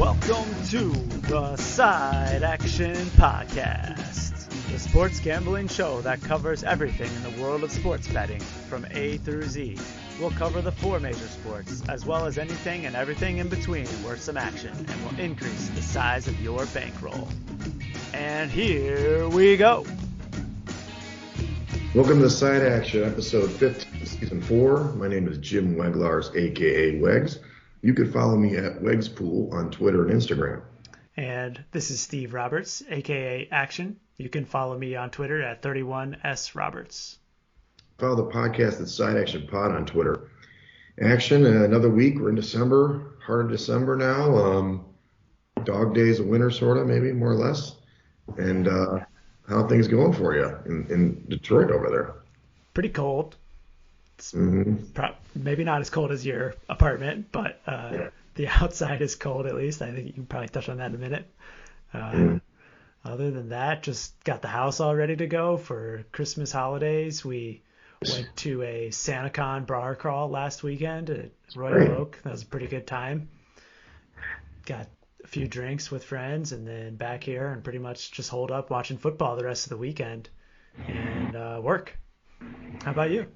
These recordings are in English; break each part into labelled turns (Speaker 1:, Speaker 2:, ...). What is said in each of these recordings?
Speaker 1: Welcome to the Side Action Podcast, the sports gambling show that covers everything in the world of sports betting from A through Z. We'll cover the four major sports, as well as anything and everything in between worth some action, and will increase the size of your bankroll. And here we go.
Speaker 2: Welcome to the Side Action, episode 15, season 4. My name is Jim Weglars, a.k.a. Wegs. You can follow me at Wegspool on Twitter and Instagram.
Speaker 1: And this is Steve Roberts, a.k.a. Action. You can follow me on Twitter at 31sroberts.
Speaker 2: Follow the podcast at Side Action Pod on Twitter. Action, another week. We're in December, heart of December now. Dog days of winter, sort of, maybe, more or less. And how are things going for you in Detroit over there?
Speaker 1: Pretty cold. It's maybe not as cold as your apartment, but the outside is cold at least. I think you can probably touch on that in a minute. Other than that, just got the house all ready to go for Christmas holidays. We went to a SantaCon bar crawl last weekend at Royal Oak. That was a pretty good time. Got a few drinks with friends and then back here and pretty much just holed up watching football the rest of the weekend and work. How about you?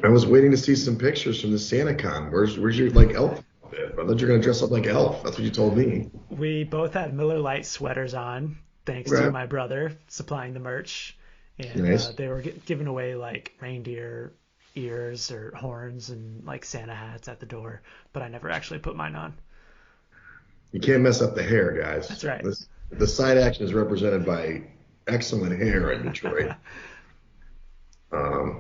Speaker 2: I was waiting to see some pictures from the SantaCon. Where's your elf outfit? I thought you were going to dress up like elf. That's what you told me.
Speaker 1: We both had Miller Lite sweaters on, thanks to my brother supplying the merch. And
Speaker 2: nice.
Speaker 1: They were giving away like reindeer ears or horns and like Santa hats at the door, but I never actually put mine on.
Speaker 2: You can't mess up the hair, guys.
Speaker 1: That's right.
Speaker 2: The Side Action is represented by excellent hair in Detroit.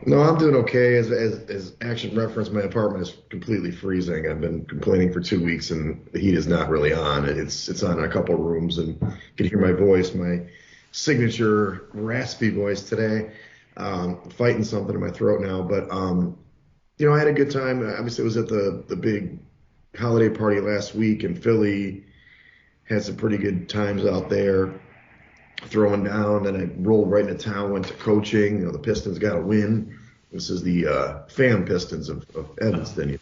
Speaker 2: No, I'm doing okay. As Action referenced, my apartment is completely freezing. I've been complaining for 2 weeks, and the heat is not really on. It's on in a couple of rooms, and you can hear my voice, my signature raspy voice today, fighting something in my throat now. But I had a good time. Obviously, I was at the big holiday party last week in Philly. Had some pretty good times out there. Throwing down, then I rolled right into town, went to coaching. The Pistons got a win. This is the fan Pistons of Evanston.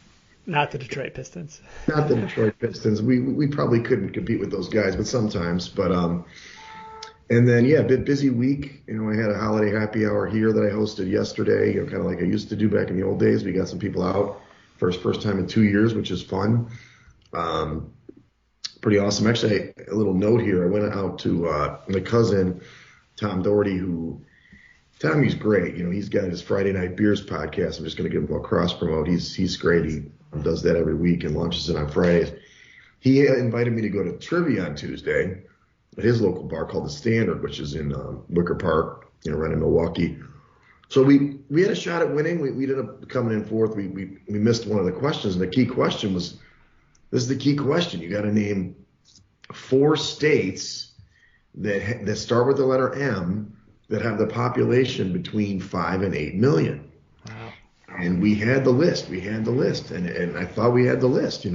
Speaker 1: Not the Detroit Pistons.
Speaker 2: Not the Detroit Pistons. We probably couldn't compete with those guys, but sometimes. But and then a bit busy week. I had a holiday happy hour here that I hosted yesterday. Kind of like I used to do back in the old days. We got some people out first time in 2 years, which is fun. Pretty awesome. Actually, a little note here. I went out to my cousin, Tom Doherty, Tommy's great. He's got his Friday Night Beers podcast. I'm just going to give him a cross promote. He's great. He does that every week and launches it on Fridays. He invited me to go to trivia on Tuesday at his local bar called The Standard, which is in Wicker Park, right in Milwaukee. So we had a shot at winning. We ended up coming in fourth. We missed one of the questions, and the key question was, this is the key question. You got to name 4 states that start with the letter M that have the population between 5 and 8 million.
Speaker 1: Wow.
Speaker 2: And we had the list. And I thought we had the list.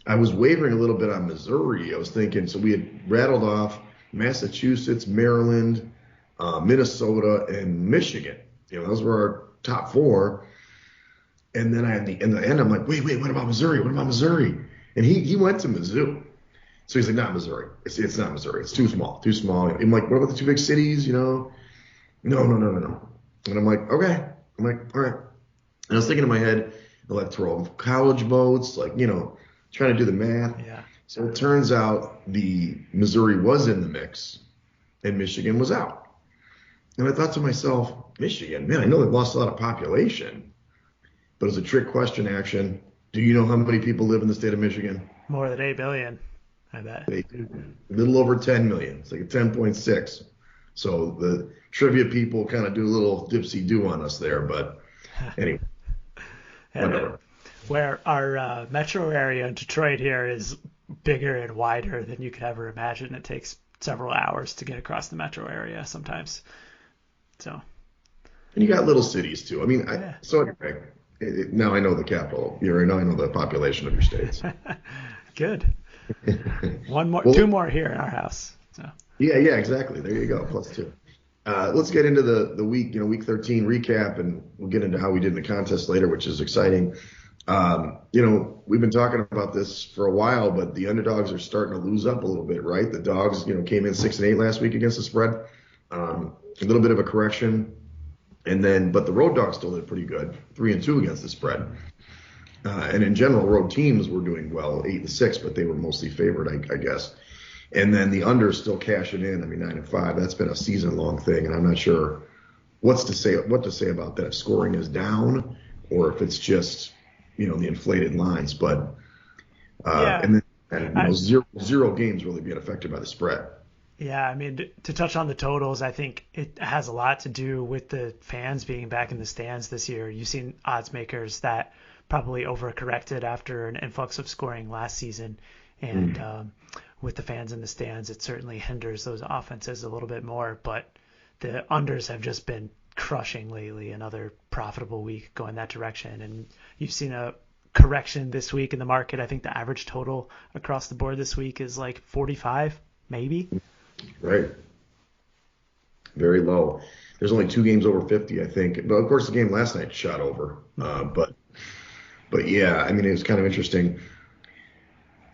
Speaker 2: I was wavering a little bit on Missouri. I was thinking, so we had rattled off Massachusetts, Maryland, Minnesota, and Michigan. Those were our top 4. And then in the end, I'm like, wait, what about Missouri? And he went to Mizzou. So he's like, not Missouri. It's not Missouri. It's too small. I'm like, what about the 2 big cities? No. And I'm like, okay. I'm like, all right. And I was thinking in my head, electoral college votes, trying to do the math.
Speaker 1: Yeah.
Speaker 2: So it turns out the Missouri was in the mix and Michigan was out. And I thought to myself, Michigan, man, I know they've lost a lot of population. But it's a trick question, Action. Do you know how many people live in the state of Michigan?
Speaker 1: More than 8 billion, I bet.
Speaker 2: They do. A little over 10 million. It's like a 10.6. So the trivia people kind of do a little dipsy-do on us there. But anyway, whatever.
Speaker 1: Where our metro area in Detroit here is bigger and wider than you could ever imagine. It takes several hours to get across the metro area sometimes. So.
Speaker 2: And you got little cities, too. So anyway. Now I know the capital. Now I know the population of your states.
Speaker 1: Good. Two more here in our house. So.
Speaker 2: Yeah, exactly. There you go. +2. Let's get into the week, week 13 recap, and we'll get into how we did in the contest later, which is exciting. We've been talking about this for a while, but the underdogs are starting to lose up a little bit, right? The dogs, came in 6-8 last week against the spread. A little bit of a correction. But the road dogs still did pretty good, 3-2 against the spread. And in general, road teams were doing well, 8-6, but they were mostly favored, I guess. And then the unders still cashing in. I mean, 9-5. That's been a season-long thing, and I'm not sure what to say about that. If scoring is down, or if it's just the inflated lines. But
Speaker 1: Yeah.
Speaker 2: zero games really being affected by the spread.
Speaker 1: Yeah, I mean, to touch on the totals, I think it has a lot to do with the fans being back in the stands this year. You've seen odds makers that probably overcorrected after an influx of scoring last season. And with the fans in the stands, it certainly hinders those offenses a little bit more. But the unders have just been crushing lately. Another profitable week going that direction. And you've seen a correction this week in the market. I think the average total across the board this week is like 45, maybe.
Speaker 2: Right. Very low. There's only 2 games over 50, I think. But of course, the game last night shot over. But yeah, I mean, it was kind of interesting.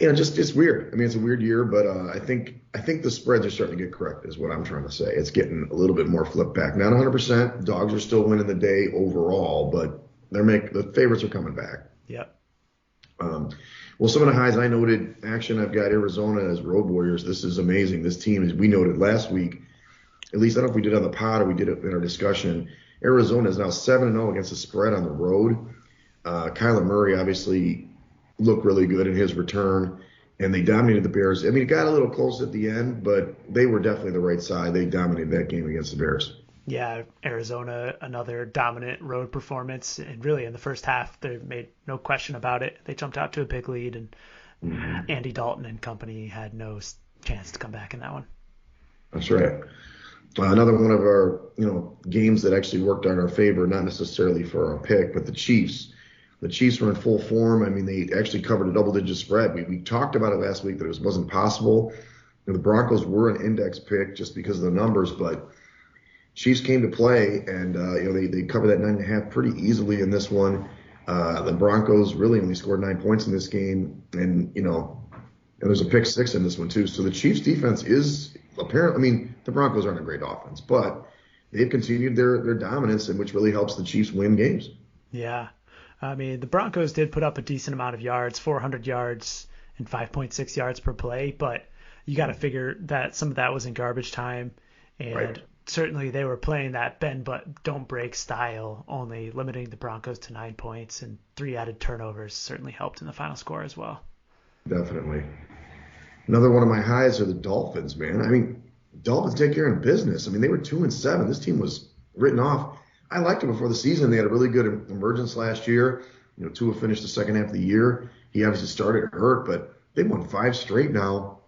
Speaker 2: Just it's weird. I mean, it's a weird year, but I think the spreads are starting to get corrected, is what I'm trying to say. It's getting a little bit more flipped back. Not 100%. Dogs are still winning the day overall, but the favorites are coming back.
Speaker 1: Yep.
Speaker 2: Well, some of the highs I noted, action, I've got Arizona as road warriors. This is amazing. This team, as we noted last week, at least I don't know if we did it on the pod or we did it in our discussion, Arizona is now 7-0 against the spread on the road. Kyler Murray obviously looked really good in his return, and they dominated the Bears. I mean, it got a little close at the end, but they were definitely the right side. They dominated that game against the Bears.
Speaker 1: Yeah, Arizona, another dominant road performance. And really, in the first half, they made no question about it. They jumped out to a big lead, and Andy Dalton and company had no chance to come back in that one.
Speaker 2: That's right. Another one of our games that actually worked out in our favor, not necessarily for our pick, but the Chiefs. The Chiefs were in full form. I mean, they actually covered a double-digit spread. We talked about it last week that it wasn't possible. The Broncos were an index pick just because of the numbers, but Chiefs came to play, and they covered that 9.5 pretty easily in this one. The Broncos really only scored 9 points in this game, and there's a pick six in this one too. So the Chiefs defense is apparently, I mean, the Broncos aren't a great offense, but they've continued their dominance, and which really helps the Chiefs win games.
Speaker 1: Yeah. I mean, the Broncos did put up a decent amount of yards, 400 yards and 5.6 yards per play, but you got to figure that some of that was in garbage time, and
Speaker 2: Right.
Speaker 1: certainly they were playing that bend but don't break style, only limiting the Broncos to 9 points, and 3 added turnovers certainly helped in the final score as well.
Speaker 2: Definitely. Another one of my highs are the Dolphins, man. I mean, Dolphins take care of business. I mean, they were 2-7. This team was written off. I liked them before the season. They had a really good emergence last year. Tua finished the second half of the year. He obviously started hurt, but they won 5 straight now.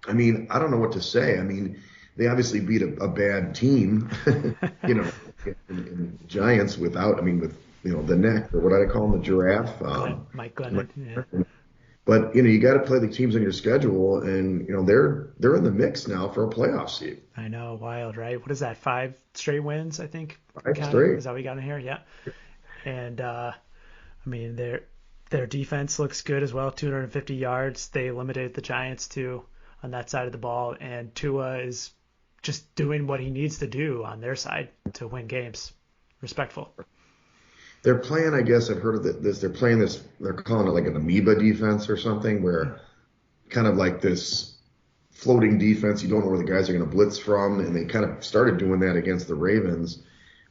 Speaker 2: I mean, I don't know what to say. I mean, they obviously beat a bad team, in Giants with the neck, or what do I call them, the giraffe.
Speaker 1: Mike Glennon. Yeah.
Speaker 2: But you got to play the teams on your schedule, and they're in the mix now for a playoff seed.
Speaker 1: I know, wild, right? What is that? 5 straight wins, I think.
Speaker 2: 5 straight.
Speaker 1: Is that what we got in here? Yeah. And I mean, their defense looks good as well. 250 yards. They eliminated the Giants too on that side of the ball, and Tua is just doing what he needs to do on their side to win games. Respectful.
Speaker 2: They're playing, I guess I've heard of this. They're playing this. They're calling it like an amoeba defense or something, where kind of like this floating defense. You don't know where the guys are going to blitz from, and they kind of started doing that against the Ravens.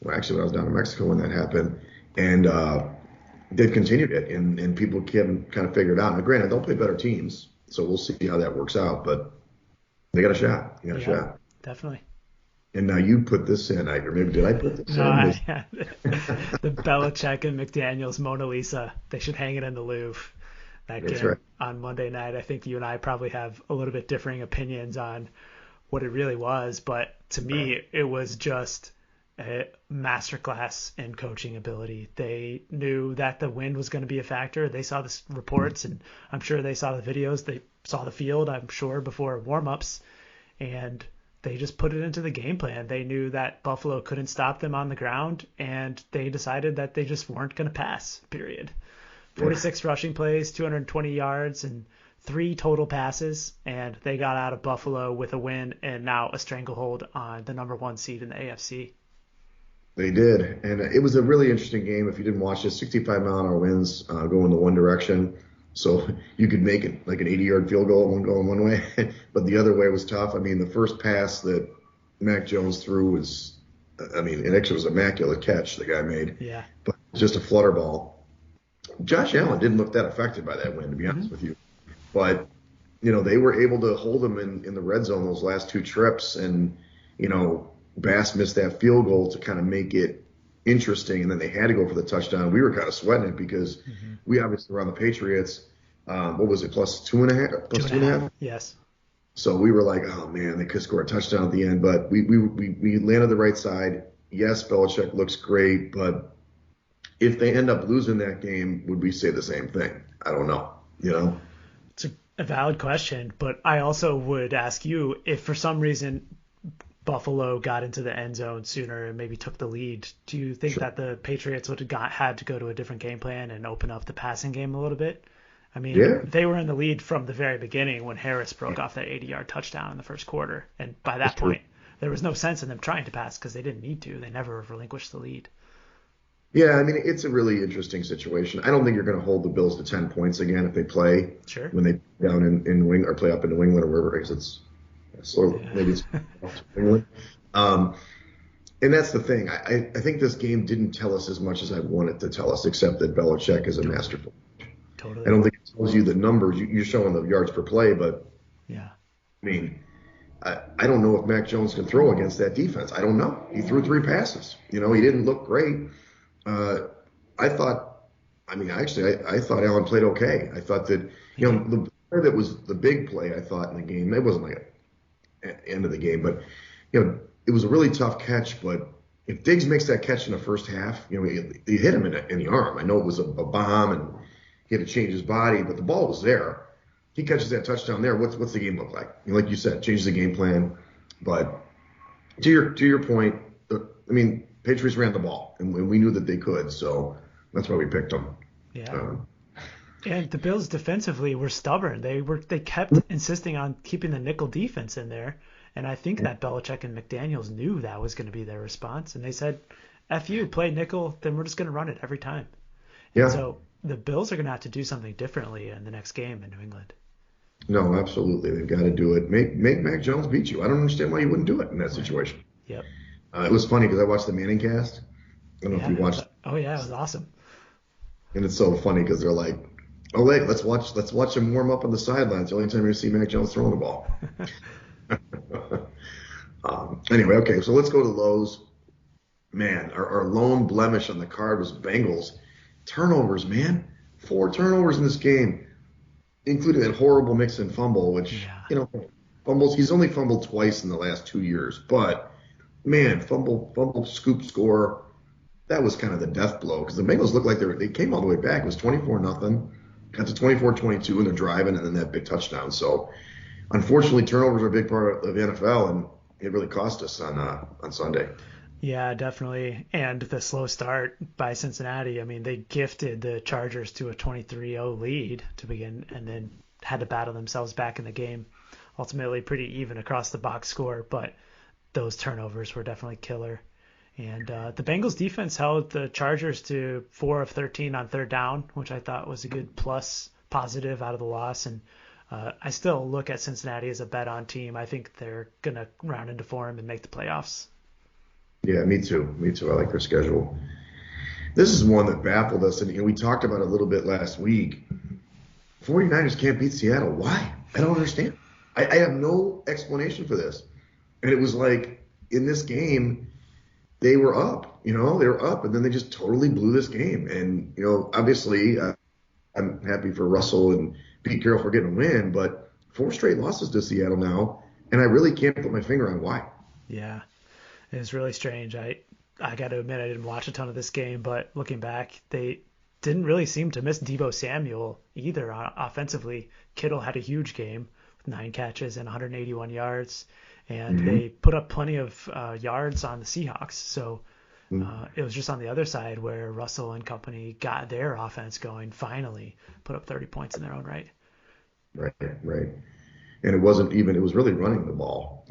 Speaker 2: Well, actually, when I was down in Mexico when that happened, and they've continued it, and people can kind of figure it out. Now, granted, they'll play better teams, so we'll see how that works out. But they got a shot. They got a shot.
Speaker 1: Definitely.
Speaker 2: And now you put this in, or maybe did I put this in?
Speaker 1: Yeah. The Belichick and McDaniels Mona Lisa. They should hang it in the Louvre. That
Speaker 2: That's
Speaker 1: game
Speaker 2: right.
Speaker 1: on Monday night. I think you and I probably have a little bit differing opinions on what it really was, but to me, it was just a masterclass in coaching ability. They knew that the wind was going to be a factor. They saw the reports, and I'm sure they saw the videos. They saw the field, I'm sure, before warm-ups, and they just put it into the game plan. They knew that Buffalo couldn't stop them on the ground, and they decided that they just weren't going to pass, period. 46 rushing plays, 220 yards, and 3 total passes, and they got out of Buffalo with a win and now a stranglehold on the number 1 seed in the AFC.
Speaker 2: They did, and it was a really interesting game. If you didn't watch it, 65-mile-an-hour winds going the one direction, so you could make it like an 80-yard field goal, one going one way, but the other way was tough. I mean, the first pass that Mac Jones threw was, I mean, it actually was an immaculate catch the guy made.
Speaker 1: Yeah.
Speaker 2: But just a flutter ball. Josh Allen didn't look that affected by that win, to be honest with you. But, they were able to hold him in the red zone those last 2 trips, and, Bass missed that field goal to kind of make it interesting, and then they had to go for the touchdown. We were kind of sweating it because we obviously were on the Patriots. What was it, plus 2.5? Plus 2.5?
Speaker 1: Yes.
Speaker 2: So we were like, oh, man, they could score a touchdown at the end. But we landed the right side. Yes, Belichick looks great, but if they end up losing that game, would we say the same thing? I don't know,
Speaker 1: It's a valid question, but I also would ask you if for some reason Buffalo got into the end zone sooner and maybe took the lead, do you think that the Patriots would have had to go to a different game plan and open up the passing game a little bit? I mean, they were in the lead from the very beginning when Harris broke off that 80-yard touchdown in the first quarter. And by that point, there was no sense in them trying to pass because they didn't need to. They never relinquished the lead.
Speaker 2: Yeah, I mean, it's a really interesting situation. I don't think you're going to hold the Bills to 10 points again if they play when they down in New England or play up in New England or wherever, because it's maybe it's England. And that's the thing. I think this game didn't tell us as much as I wanted to tell us, except that Belichick is a masterful.
Speaker 1: Totally.
Speaker 2: I don't think it tells you the numbers. You're showing the yards per play, but
Speaker 1: I
Speaker 2: mean, I don't know if Mac Jones can throw against that defense. I don't know. He threw 3 passes. He didn't look great. I thought Allen played okay. I thought that, the play that was the big play, I thought, in the game, it wasn't like at the end of the game, but, it was a really tough catch. But if Diggs makes that catch in the first half, he hit him in the arm. I know it was a bomb and he had to change his body, but the ball was there. He catches that touchdown there. What's the game look like? Like you said, changes the game plan. But to your point, Patriots ran the ball, and we knew that they could, so that's why we picked them.
Speaker 1: Yeah. And the Bills defensively were stubborn. They kept insisting on keeping the nickel defense in there, and I think that Belichick and McDaniels knew that was going to be their response, and they said, "F you, play nickel, then we're just going to run it every time."
Speaker 2: Yeah.
Speaker 1: And so the Bills are going to have to do something differently in the next game in New England.
Speaker 2: No, absolutely, they've got to do it. Make Mac Jones beat you. I don't understand why you wouldn't do it in that situation.
Speaker 1: Yep.
Speaker 2: It was funny because I watched the Manning cast. I don't know if you watched.
Speaker 1: Oh yeah, it was awesome. And
Speaker 2: it's so funny because they're like, "Oh wait, let's watch him warm up on the sidelines. The only time you see Mac Jones throwing the ball." Anyway, okay, so let's go to Lowe's. Man, our lone blemish on the card was Bengals turnovers. Man, 4 turnovers in this game, including that horrible Mixon fumble, which fumbles. He's only fumbled twice in the last 2 years, but. Man, fumble, scoop, score. That was kind of the death blow because the Bengals looked like they came all the way back. It was 24-0, got to 24-22, and they're driving, and then that big touchdown. So, unfortunately, turnovers are a big part of the NFL, and it really cost us on Sunday.
Speaker 1: Yeah, definitely. And the slow start by Cincinnati. I mean, they gifted the Chargers to a 23-0 lead to begin, and then had to battle themselves back in the game. Ultimately, pretty even across the box score, but those turnovers were definitely killer. And the Bengals defense held the Chargers to 4 of 13 on third down, which I thought was a good positive out of the loss. And I still look at Cincinnati as a bet-on team. I think they're going to round into form and make the playoffs.
Speaker 2: Yeah, me too. I like their schedule. This is one that baffled us, and we talked about it a little bit last week. 49ers can't beat Seattle. Why? I don't understand. I have no explanation for this. And it was like in this game, they were up, and then they just totally blew this game. And, obviously I'm happy for Russell and Pete Carroll for getting a win, but 4 straight losses to Seattle now. And I really can't put my finger on why.
Speaker 1: Yeah, it's really strange. I got to admit, I didn't watch a ton of this game, but looking back, they didn't really seem to miss Deebo Samuel either offensively. Kittle had a huge game with 9 catches and 181 yards. And they put up plenty of yards on the Seahawks. So It was just on the other side where Russell and company got their offense going, finally put up 30 points in their own right.
Speaker 2: Right, right. And it was really running the ball.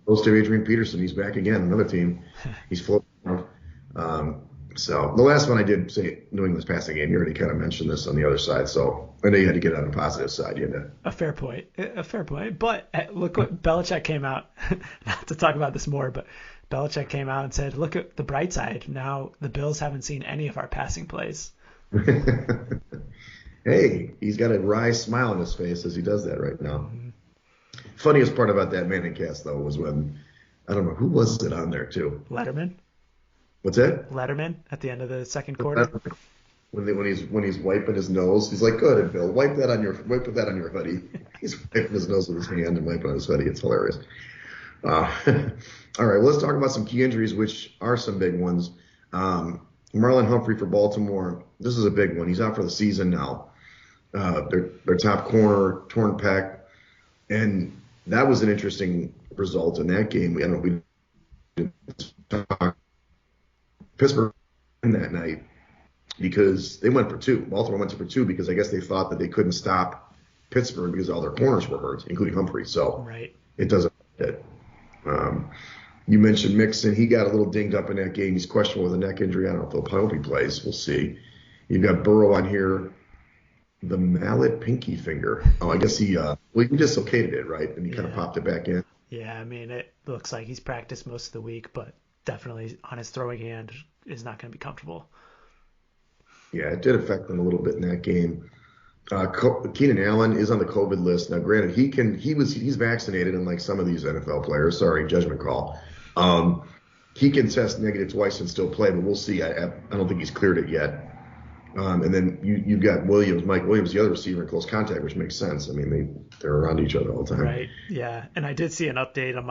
Speaker 2: Close to Adrian Peterson. He's back again, another team. He's floating around. So the last one I did say New England's passing game, you already kind of mentioned this on the other side. So I know you had to get on the positive side. You had to.
Speaker 1: A fair point. A fair point. But look what Belichick came out, not to talk about this more, but Belichick came out and said, look at the bright side. Now the Bills haven't seen any of our passing plays.
Speaker 2: Hey, he's got a wry smile on his face as he does that right now. Mm-hmm. Funniest part about that Manning cast, though, was when, I don't know, who was it on there, too?
Speaker 1: Letterman.
Speaker 2: What's that?
Speaker 1: Letterman at the end of the second quarter.
Speaker 2: When he's wiping his nose, he's like, "Go ahead, Bill, wipe that on your hoodie." He's wiping his nose with his hand and wiping on his hoodie. It's hilarious. All right, well, let's talk about some key injuries, which are some big ones. Marlon Humphrey for Baltimore. This is a big one. He's out for the season now. Their top corner torn pec, and that was an interesting result in that game. I don't know. We talked Pittsburgh in that night because they went for two. Baltimore went for two because I guess they thought that they couldn't stop Pittsburgh because all their corners were hurt, including Humphrey. So
Speaker 1: right.
Speaker 2: It doesn't fit. You mentioned Mixon. He got a little dinged up in that game. He's questionable with a neck injury. I don't know if he'll he plays. We'll see. You've got Burrow on here. The mallet pinky finger. Oh, I guess he dislocated it, right? And he kind of popped it back in.
Speaker 1: Yeah, I mean, it looks like he's practiced most of the week, but definitely on his throwing hand is not going to be comfortable.
Speaker 2: Yeah, it did affect him a little bit in that game. Keenan Allen is on the COVID list. Now, granted, he's vaccinated, unlike some of these NFL players. Sorry, judgment call. He can test negative twice and still play, but we'll see. I don't think he's cleared it yet. And then you've got Mike Williams, the other receiver in close contact, which makes sense. I mean, they're around each other all the time.
Speaker 1: Right. Yeah. And I did see an update on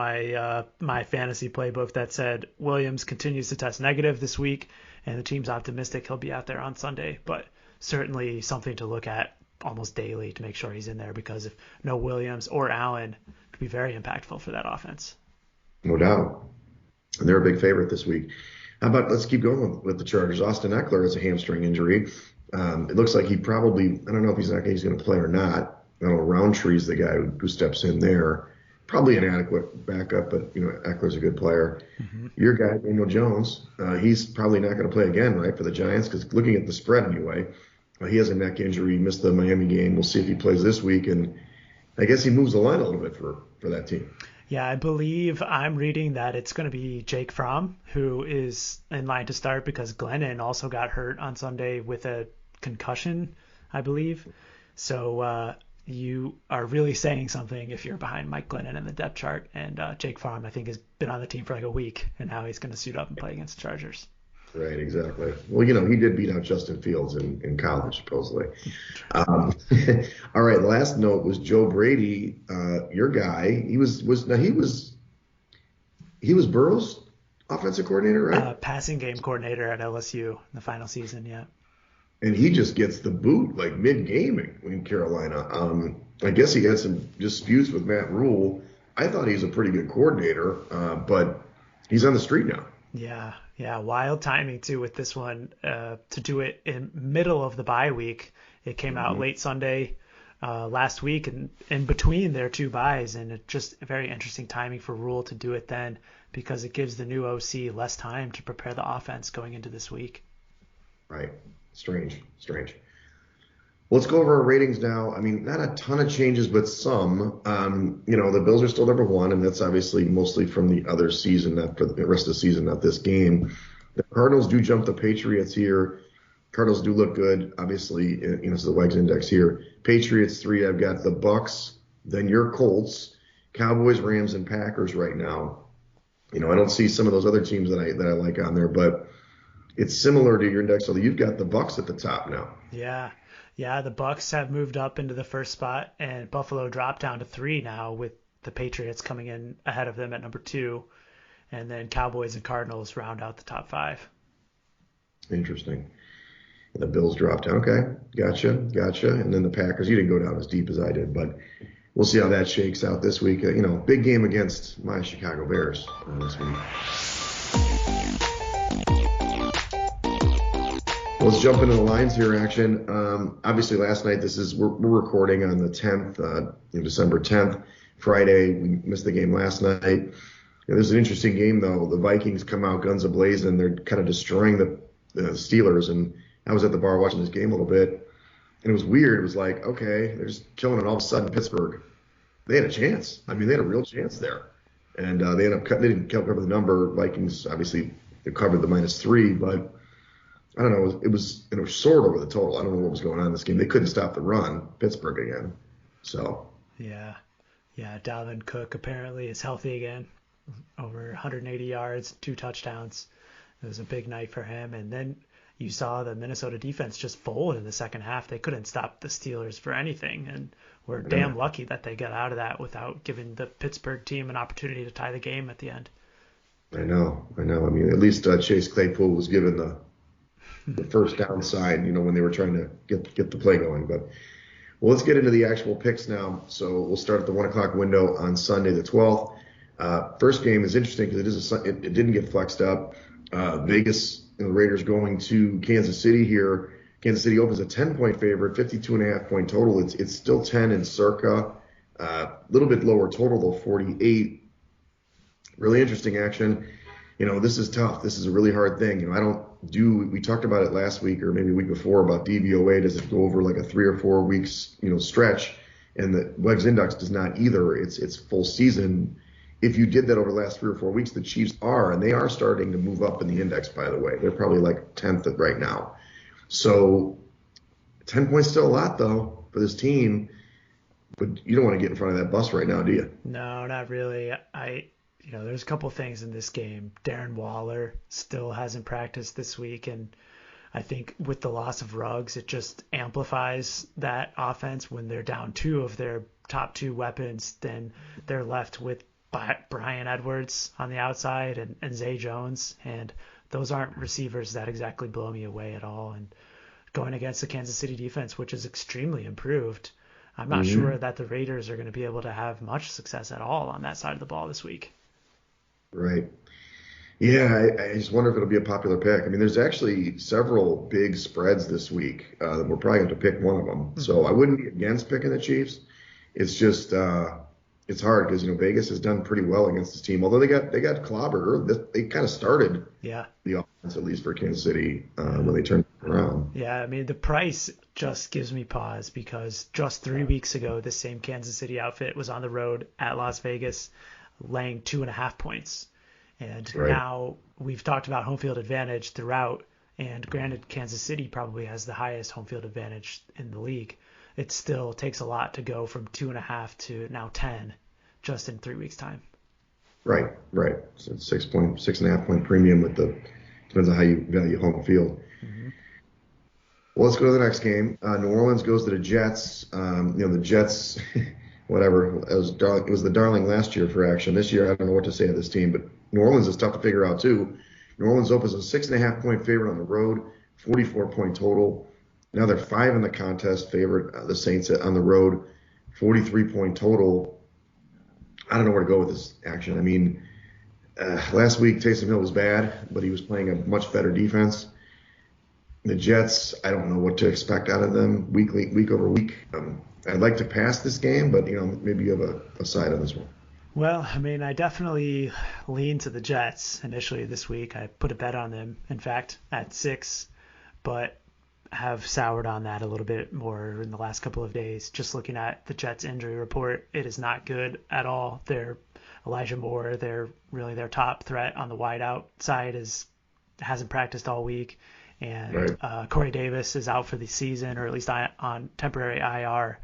Speaker 1: my fantasy playbook that said Williams continues to test negative this week, and the team's optimistic he'll be out there on Sunday. But certainly something to look at almost daily to make sure he's in there, because if no Williams or Allen, it could be very impactful for that offense.
Speaker 2: No doubt. And they're a big favorite this week. How about let's keep going with the Chargers. Austin Eckler has a hamstring injury. It looks like I don't know if he's going to play or not. I don't know, Roundtree's the guy who steps in there. Probably an adequate backup, but, Eckler's a good player. Mm-hmm. Your guy, Daniel Jones, he's probably not going to play again, right, for the Giants, because looking at the spread anyway, he has a neck injury, missed the Miami game. We'll see if he plays this week, and I guess he moves the line a little bit for that team.
Speaker 1: Yeah, I believe I'm reading that it's going to be Jake Fromm who is in line to start, because Glennon also got hurt on Sunday with a concussion, I believe. So you are really saying something if you're behind Mike Glennon in the depth chart. And Jake Fromm, I think, has been on the team for like a week, and now he's going to suit up and play against the Chargers.
Speaker 2: Right, exactly. Well, he did beat out Justin Fields in college, supposedly. All right, last note was Joe Brady, your guy. He was Burrow's offensive coordinator, right?
Speaker 1: Passing game coordinator at LSU in the final season, yeah.
Speaker 2: And he just gets the boot like mid-game in Carolina. I guess he had some disputes with Matt Rule. I thought he's a pretty good coordinator, but he's on the street now.
Speaker 1: Yeah, wild timing too with this one, to do it in middle of the bye week. It came out late Sunday last week, and in between their two byes, and it just very interesting timing for Rule to do it then, because it gives the new OC less time to prepare the offense going into this week.
Speaker 2: Right. Strange. Let's go over our ratings now. I mean, not a ton of changes, but some. The Bills are still number one, and that's obviously mostly from the other season, not for the rest of the season, not this game. The Cardinals do jump the Patriots here. Cardinals do look good, obviously. It's the Wags Index here. Patriots 3. I've got the Bucks, then your Colts, Cowboys, Rams, and Packers right now. I don't see some of those other teams that I like on there, but it's similar to your index, although you've got the Bucks at the top now.
Speaker 1: Yeah, the Bucks have moved up into the first spot, and Buffalo dropped down to 3 now, with the Patriots coming in ahead of them at number 2, and then Cowboys and Cardinals round out the top 5.
Speaker 2: Interesting. And the Bills dropped down. Okay, gotcha. And then the Packers, you didn't go down as deep as I did, but we'll see how that shakes out this week. Big game against my Chicago Bears this week. let's jump into the lines here, action. Obviously, last night, we're recording on the 10th, December 10th, Friday. We missed the game last night. There's an interesting game, though. The Vikings come out guns a-blazing. They're kind of destroying the Steelers. And I was at the bar watching this game a little bit, and it was weird. It was like, okay, they're just killing it. All of a sudden, Pittsburgh, they had a chance. I mean, they had a real chance there. And they didn't cover the number. Vikings, obviously, they covered the -3, but I don't know. It was soared over the total. I don't know what was going on in this game. They couldn't stop the run, Pittsburgh again. So.
Speaker 1: Yeah. Dalvin Cook apparently is healthy again. Over 180 yards, 2 touchdowns. It was a big night for him. And then you saw the Minnesota defense just fold in the second half. They couldn't stop the Steelers for anything. And we're damn lucky that they got out of that without giving the Pittsburgh team an opportunity to tie the game at the end.
Speaker 2: I know. I mean, at least Chase Claypool was given the first down sign, when they were trying to get the play going. But well, let's get into the actual picks now. So we'll start at the 1 o'clock window on Sunday the 12th. First game is interesting because it didn't get flexed up. Vegas and the Raiders going to Kansas City here. Kansas City opens a 10-point favorite, 52.5-point total. It's still 10 in Circa. A little bit lower total though, 48. Really interesting action. This is tough. This is a really hard thing. We talked about it last week or maybe a week before about DVOA. Does it go over like a 3 or 4 weeks, stretch? And the Wegs Index does not either. It's full season. If you did that over the last 3 or 4 weeks, the Chiefs and they are starting to move up in the index, by the way. They're probably like 10th right now. So 10 points still a lot, though, for this team. But you don't want to get in front of that bus right now, do you?
Speaker 1: No, not really. There's a couple things in this game. Darren Waller still hasn't practiced this week, and I think with the loss of Ruggs, it just amplifies that offense. When they're down 2 of their top 2 weapons, then they're left with Bryan Edwards on the outside and Zay Jones, and those aren't receivers that exactly blow me away at all. And going against the Kansas City defense, which is extremely improved, I'm not sure that the Raiders are going to be able to have much success at all on that side of the ball this week.
Speaker 2: Right. Yeah, I just wonder if it'll be a popular pick. I mean, there's actually several big spreads this week. We're probably going to pick one of them. Mm-hmm. So I wouldn't be against picking the Chiefs. It's just it's hard because Vegas has done pretty well against this team. Although they got clobbered, they kind of started the offense, at least for Kansas City, when they turned it around.
Speaker 1: Yeah, I mean, the price just gives me pause because just 3 weeks ago, this same Kansas City outfit was on the road at Las Vegas, laying 2.5 points. And now we've talked about home field advantage throughout, and granted, Kansas City probably has the highest home field advantage in the league. It still takes a lot to go from 2.5 to now 10 just in 3 weeks' time. Right.
Speaker 2: So it's 6.5 point premium depends on how you value home field. Mm-hmm. Well, let's go to the next game. New Orleans goes to the Jets. The Jets, whatever. It was the darling last year for action. This year, I don't know what to say of this team, but New Orleans is tough to figure out too. New Orleans opens a 6.5 point favorite on the road, 44-point total. Now they're 5 in the contest favorite. The Saints on the road, 43-point total. I don't know where to go with this action. I mean, last week Taysom Hill was bad, but he was playing a much better defense. The Jets, I don't know what to expect out of them week over week. I'd like to pass this game, but maybe you have a side on this one.
Speaker 1: Well, I mean, I definitely lean to the Jets initially this week. I put a bet on them, in fact, at 6, but have soured on that a little bit more in the last couple of days. Just looking at the Jets injury report, it is not good at all. Elijah Moore, really their top threat on the wideout side, hasn't practiced all week. And Corey Davis is out for the season, or at least on temporary IR.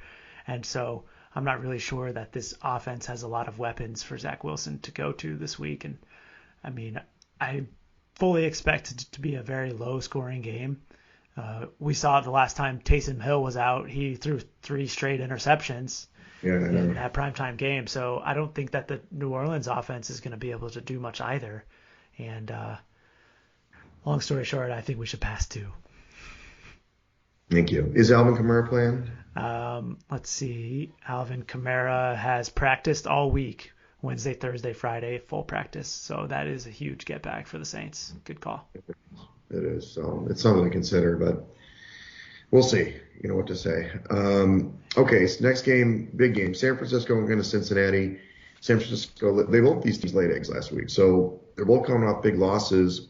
Speaker 1: And so I'm not really sure that this offense has a lot of weapons for Zach Wilson to go to this week. And I mean, I fully expect it to be a very low scoring game. We saw the last time Taysom Hill was out, he threw 3 straight interceptions in that primetime game. So I don't think that the New Orleans offense is going to be able to do much either. And long story short, I think we should pass 2.
Speaker 2: Thank you. Is Alvin Kamara playing?
Speaker 1: Let's see. Alvin Kamara has practiced all week, Wednesday, Thursday, Friday, full practice. So that is a huge get back for the Saints. Good call.
Speaker 2: It is. So it's something to consider, but we'll see. You know what to say. Okay, so next game, big game. San Francisco going to Cincinnati. San Francisco, they both these teams laid eggs last week. So they're both coming off big losses.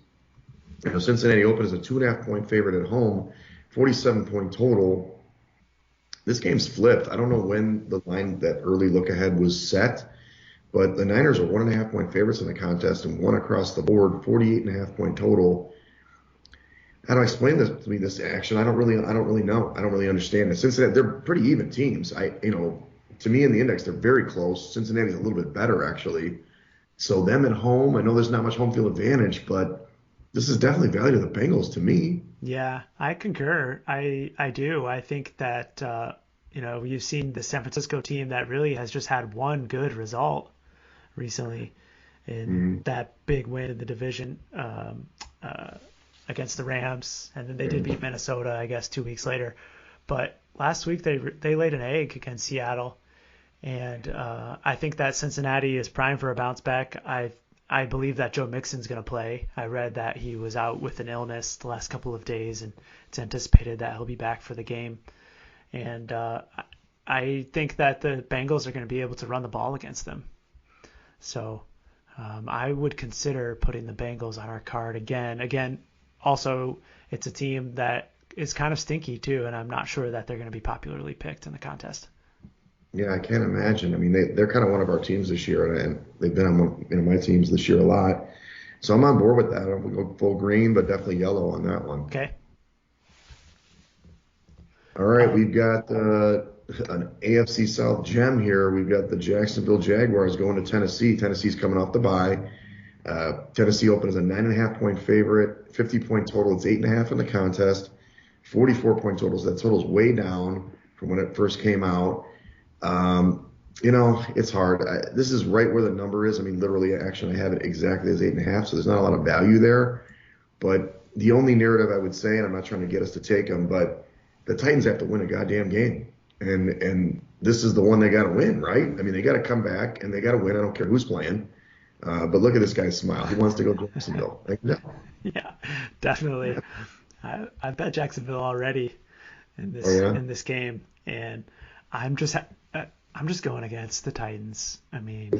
Speaker 2: You know, Cincinnati opened as a 2.5-point favorite at home, 47-point total. This game's flipped. I don't know when the line, that early look ahead, was set, but the Niners are 1.5-point favorites in the contest and won across the board, 48.5-point total. How do I explain this to me? This action, I don't really know. I don't really understand it. Cincinnati, they're pretty even teams. To me in the index, they're very close. Cincinnati's a little bit better actually. So them at home, I know there's not much home field advantage, but this is definitely value to the Bengals to me.
Speaker 1: Yeah, I concur. I do. I think that you've seen the San Francisco team that really has just had one good result recently in that big win in the division against the Rams, and then they did beat Minnesota, I guess, 2 weeks later. But last week they laid an egg against Seattle, and I think that Cincinnati is primed for a bounce back. I believe that Joe Mixon's going to play. I read that he was out with an illness the last couple of days, and it's anticipated that he'll be back for the game. And I think that the Bengals are going to be able to run the ball against them. So I would consider putting the Bengals on our card again. Again, also, it's a team that is kind of stinky too, and I'm not sure that they're going to be popularly picked in the contest.
Speaker 2: Yeah, I can't imagine. I mean, they're kind of one of our teams this year, and they've been on my teams this year a lot. So I'm on board with that. I don't go full green, but definitely yellow on that one.
Speaker 1: Okay.
Speaker 2: All right, we've got an AFC South gem here. We've got the Jacksonville Jaguars going to Tennessee. Tennessee's coming off the bye. Tennessee opened as a 9.5-point favorite, 50-point total. It's 8.5 in the contest, 44-point totals. That total's way down from when it first came out. It's hard. This is right where the number is. I mean, literally, actually, I have it exactly as 8.5, so there's not a lot of value there. But the only narrative I would say, and I'm not trying to get us to take them, but the Titans have to win a goddamn game. And this is the one they got to win, right? I mean, they got to come back, and they got to win. I don't care who's playing. But look at this guy's smile. He wants to go to Jacksonville. Like, no.
Speaker 1: Yeah, definitely. I bet Jacksonville already in this in this game, and I'm just going against the Titans. I mean,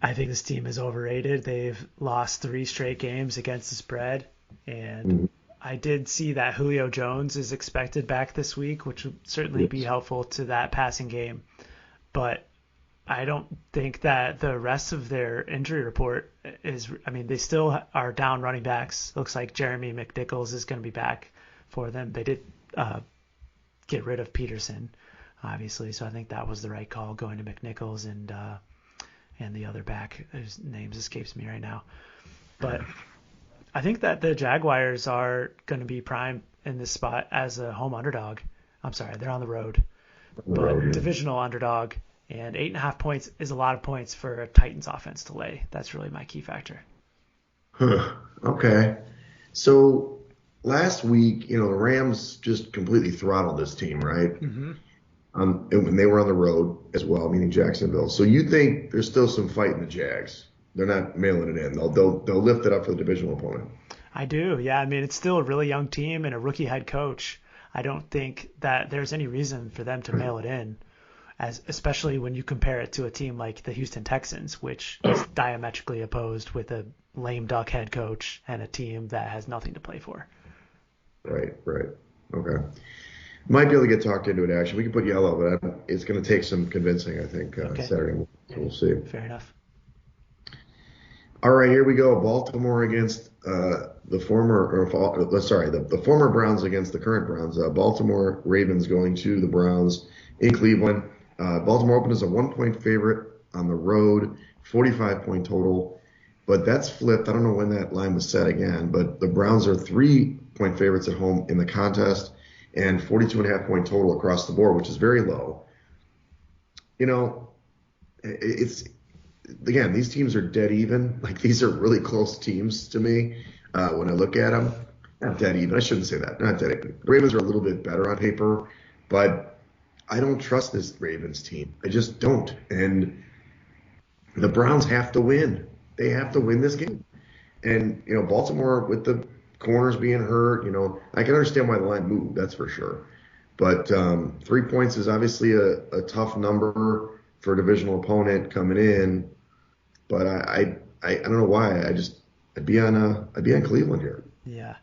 Speaker 1: I think this team is overrated. They've lost 3 straight games against the spread, and I did see that Julio Jones is expected back this week, which would certainly be helpful to that passing game. But I don't think that the rest of their injury report is – I mean, they still are down running backs. Looks like Jeremy McNichols is going to be back for them. They did get rid of Peterson, obviously, so I think that was the right call, going to McNichols and the other back. His name escapes me right now. But I think that the Jaguars are going to be prime in this spot as a home underdog. I'm sorry, they're on the road. But divisional underdog. And 8.5 points is a lot of points for a Titans offense to lay. That's really my key factor.
Speaker 2: Okay. So last week, the Rams just completely throttled this team, right?
Speaker 1: Mm-hmm.
Speaker 2: And they were on the road as well, meaning Jacksonville. So you think there's still some fight in the Jags? They're not mailing it in. They'll lift it up for the divisional opponent.
Speaker 1: I do. Yeah. I mean, it's still a really young team and a rookie head coach. I don't think that there's any reason for them to mail it in, especially when you compare it to a team like the Houston Texans, which is diametrically opposed with a lame duck head coach and a team that has nothing to play for.
Speaker 2: Right. Okay. Might be able to get talked into it, actually. We can put yellow, but it's going to take some convincing, I think, Saturday. We'll see.
Speaker 1: Fair enough.
Speaker 2: All right, here we go. Baltimore against the former Browns against the current Browns. Baltimore Ravens going to the Browns in Cleveland. Baltimore opened as a 1-point favorite on the road, 45-point total. But that's flipped. I don't know when that line was set again, but the Browns are 3-point favorites at home in the contest and 42.5-point total across the board, which is very low. It's again, these teams are dead even. Like, these are really close teams to me when I look at them. Not dead even. I shouldn't say that. Not dead even. The Ravens are a little bit better on paper, but I don't trust this Ravens team. I just don't. And the Browns have to win. They have to win this game. And, Baltimore with the corners being hurt. I can understand why the line moved. That's for sure. But 3 points is obviously a tough number for a divisional opponent coming in. But I don't know why. I'd be on Cleveland here.
Speaker 1: Yeah,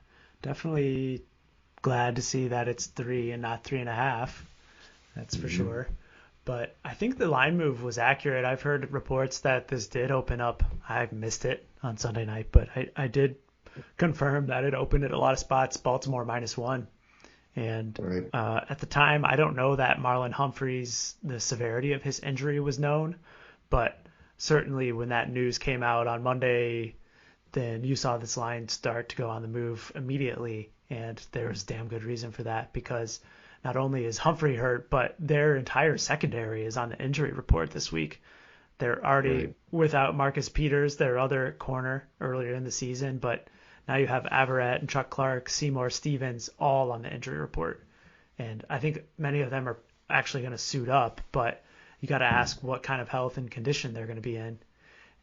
Speaker 1: definitely glad to see that it's 3 and not 3.5. That's for sure. But I think the line move was accurate. I've heard reports that this did open up. I missed it on Sunday night, but I did confirm that it opened at a lot of spots, Baltimore -1. And
Speaker 2: Right.
Speaker 1: At the time, I don't know that Marlon Humphreys, the severity of his injury was known, but certainly when that news came out on Monday, then you saw this line start to go on the move immediately, and there was damn good reason for that, because not only is Humphrey hurt, but their entire secondary is on the injury report this week. They're already without Marcus Peters, their other corner, earlier in the season, but now you have Averett and Chuck Clark, Seymour Stevens, all on the injury report. And I think many of them are actually going to suit up, but you got to ask what kind of health and condition they're going to be in.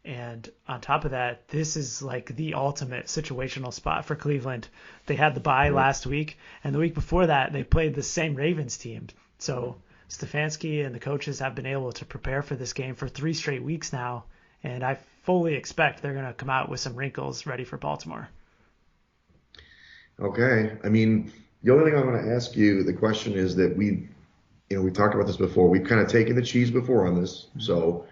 Speaker 1: And on top of that, this is like the ultimate situational spot for Cleveland. They had the bye last week, and the week before that, they played the same Ravens team. So Stefanski and the coaches have been able to prepare for this game for 3 straight weeks now, and I fully expect they're going to come out with some wrinkles ready for Baltimore.
Speaker 2: Okay. I mean, the only thing I'm going to ask you, the question is that we've talked about this before. We've kind of taken the cheese before on this. So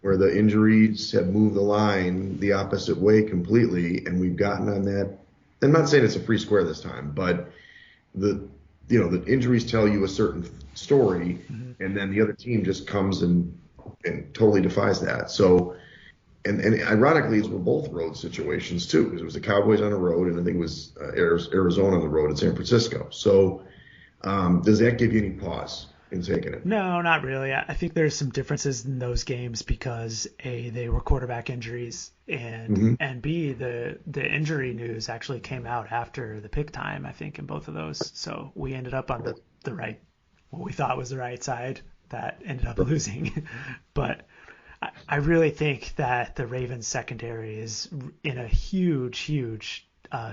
Speaker 2: where the injuries have moved the line the opposite way completely, and we've gotten on that. I'm not saying it's a free square this time, but the injuries tell you a certain story, and then the other team just comes and totally defies that. So, and ironically, these were both road situations too, because it was the Cowboys on the road, and I think it was Arizona on the road in San Francisco. So, does that give you any pause in taking it?
Speaker 1: No, not really. I think there's some differences in those games because A, they were quarterback injuries, and B, the injury news actually came out after the pick time, I think, in both of those. So we ended up on the right, what we thought was the right side that ended up losing. But I really think that the Ravens secondary is in a huge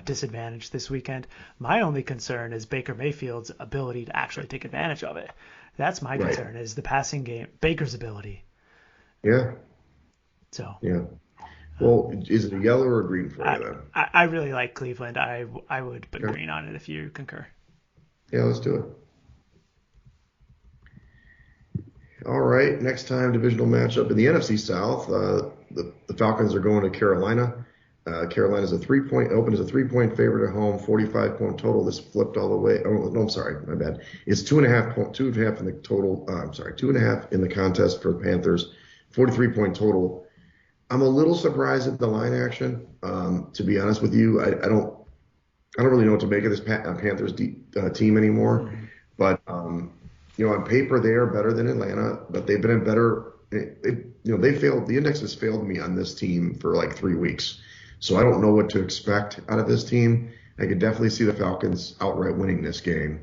Speaker 1: disadvantage this weekend. My only concern is Baker Mayfield's ability to actually take advantage of it. That's my concern, is the passing game, Baker's ability.
Speaker 2: Yeah.
Speaker 1: So.
Speaker 2: Yeah. Well, is it a yellow or a green for you then?
Speaker 1: I really like Cleveland. I would put green on it if you concur.
Speaker 2: Yeah, let's do it. All right. Next time, divisional matchup in the NFC South. The Falcons are going to Carolina. Carolina's open as a 3-point favorite at home, 45-point total. This flipped all the way. Oh, no, I'm sorry. My bad. It's 2.5 in the total. 2.5 in the contest for the Panthers, 43-point total. I'm a little surprised at the line action. To be honest with you, I don't really know what to make of this Panthers team anymore. But on paper they are better than Atlanta, but they've been a better. They failed. The index has failed me on this team for like 3 weeks. So I don't know what to expect out of this team. I could definitely see the Falcons outright winning this game.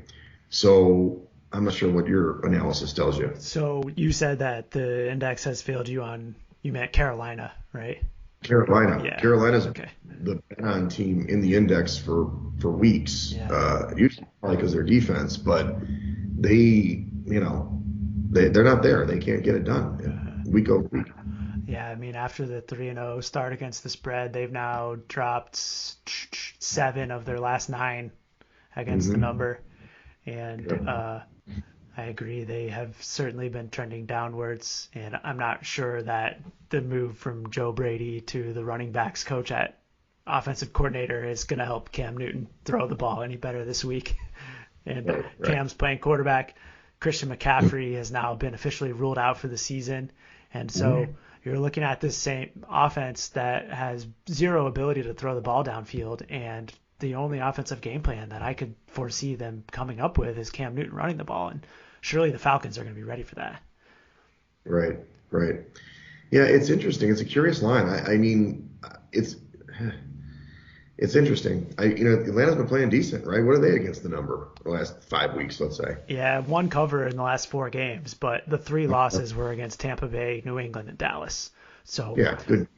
Speaker 2: So I'm not sure what your analysis tells you.
Speaker 1: So you said that the index has failed you on, you meant Carolina, right?
Speaker 2: Carolina.
Speaker 1: Yeah.
Speaker 2: Carolina's the bet-on team in the index for weeks.
Speaker 1: Yeah.
Speaker 2: Usually probably because of their defense, but they're not there. They can't get it done week over week.
Speaker 1: Yeah, I mean, after the 3-0 start against the spread, they've now dropped 7 of their last 9 against the number. And I agree, they have certainly been trending downwards. And I'm not sure that the move from Joe Brady to the running backs coach at offensive coordinator is going to help Cam Newton throw the ball any better this week. And Cam's playing quarterback. Christian McCaffrey has now been officially ruled out for the season. And so you're looking at this same offense that has zero ability to throw the ball downfield, and the only offensive game plan that I could foresee them coming up with is Cam Newton running the ball, and surely the Falcons are going to be ready for that.
Speaker 2: Right. Yeah, it's interesting. It's a curious line. I mean, it's interesting. Atlanta's been playing decent, right? What are they against the number the last 5 weeks, let's say?
Speaker 1: Yeah, 1 cover in the last 4 games, but the 3 losses were against Tampa Bay, New England, and Dallas. So
Speaker 2: yeah, good.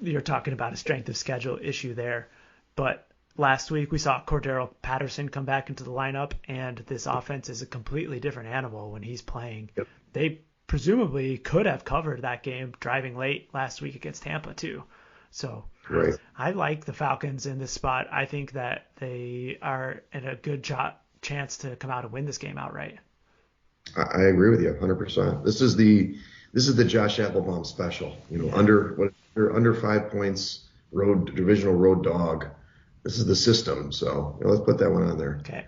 Speaker 1: You're talking about a strength of schedule issue there. But last week we saw Cordero Patterson come back into the lineup, and this offense is a completely different animal when he's playing.
Speaker 2: Yep.
Speaker 1: They presumably could have covered that game driving late last week against Tampa too. So
Speaker 2: Right.
Speaker 1: I like the Falcons in this spot. I think that they are in a good chance to come out and win this game outright.
Speaker 2: I agree with you 100%. This is the Josh Applebaum special. Under 5 points, divisional road dog. This is the system. So let's put that one on there.
Speaker 1: Okay.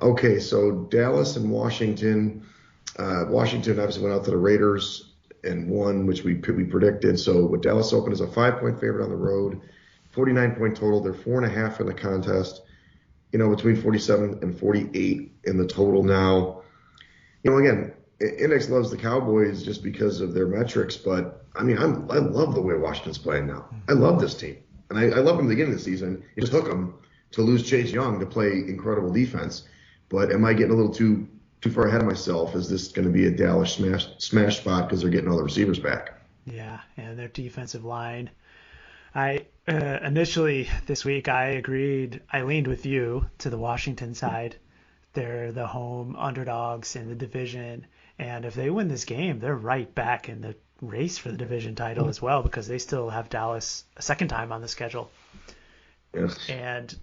Speaker 2: Okay, so Dallas and Washington. Washington obviously went out to the Raiders and won, which we predicted. So with Dallas open as a 5-point favorite on the road, 49-point total. They're 4.5 in the contest. Between 47 and 48 in the total now. Again, Index loves the Cowboys just because of their metrics, but I love the way Washington's playing now. I love this team, and I love them at the beginning of the season. It just took them to lose Chase Young to play incredible defense. But am I getting a little too far ahead of myself? Is this going to be a Dallas smash spot because they're getting all the receivers back?
Speaker 1: Yeah, and their defensive line. I initially this week I agreed. I leaned with you to the Washington side. They're the home underdogs in the division, and if they win this game, they're right back in the race for the division title as well because they still have Dallas a second time on the schedule.
Speaker 2: Yes.
Speaker 1: And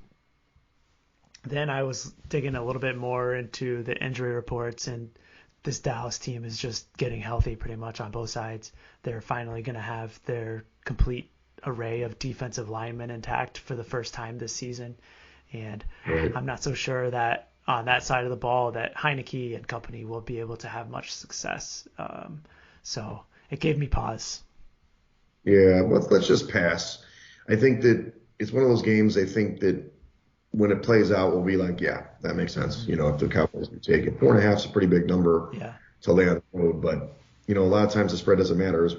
Speaker 1: then I was digging a little bit more into the injury reports, and this Dallas team is just getting healthy pretty much on both sides. They're finally going to have their complete array of defensive linemen intact for the first time this season. And
Speaker 2: Right.
Speaker 1: I'm not so sure that on that side of the ball that Heineke and company will be able to have much success. So it gave me pause.
Speaker 2: Yeah, let's just pass. I think that it's one of those games. I think that when it plays out, we'll be like, yeah, that makes sense. If the Cowboys can take it, 4.5 is a pretty big number
Speaker 1: Yeah.
Speaker 2: to lay on the road. But a lot of times the spread doesn't matter. As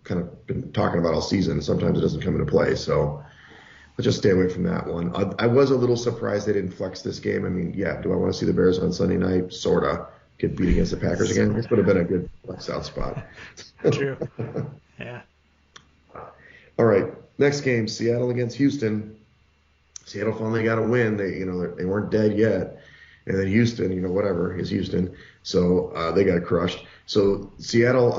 Speaker 2: kind of been talking about all season. Sometimes it doesn't come into play. So let's just stay away from that one. I was a little surprised they didn't flex this game. Do I want to see the Bears on Sunday night? Sorta. Get beat against the Packers again. This would have been a good flex out spot.
Speaker 1: True. Yeah.
Speaker 2: All right, next game, Seattle against Houston. Seattle finally got a win. They weren't dead yet, and then Houston, whatever is Houston, so they got crushed. So Seattle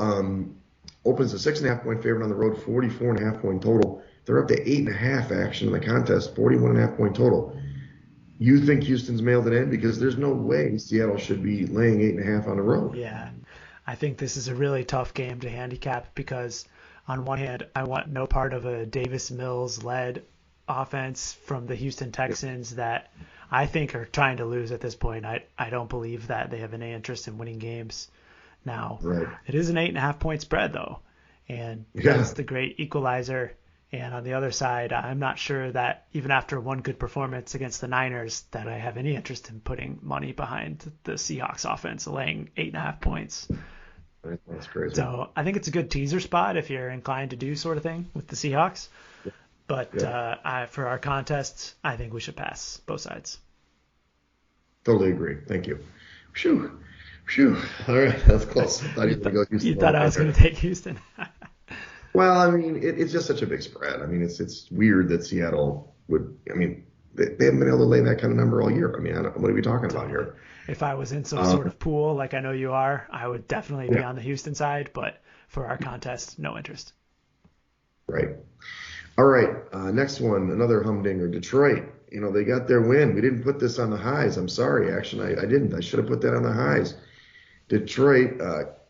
Speaker 2: opens a 6.5-point favorite on the road, 44.5-point total. They're up to 8.5 action in the contest, 41.5-point total. You think Houston's mailed it in because there's no way Seattle should be laying 8.5 on the road.
Speaker 1: Yeah. I think this is a really tough game to handicap because on one hand, I want no part of a Davis Mills-led offense from the Houston Texans that I think are trying to lose at this point. I don't believe that they have any interest in winning games. Now,
Speaker 2: Right.
Speaker 1: It is an 8.5-point spread, though, and
Speaker 2: Yeah.
Speaker 1: that's the great equalizer. And on the other side, I'm not sure that even after one good performance against the Niners that I have any interest in putting money behind the Seahawks offense laying 8.5 points.
Speaker 2: That's crazy.
Speaker 1: So I think it's a good teaser spot if you're inclined to do sort of thing with the Seahawks. But for our contests, I think we should pass both sides.
Speaker 2: Totally agree. Thank you. Phew. All right, that's close.
Speaker 1: You thought I was going to take Houston.
Speaker 2: Well, it's just such a big spread. It's weird that Seattle would. They haven't been able to lay that kind of number all year. What are we talking about here?
Speaker 1: If I was in some sort of pool like I know you are, I would definitely be on the Houston side. But for our contest, no interest.
Speaker 2: Right. All right. Next one, another humdinger. Detroit. They got their win. We didn't put this on the highs. I'm sorry. Actually, I didn't. I should have put that on the highs. Detroit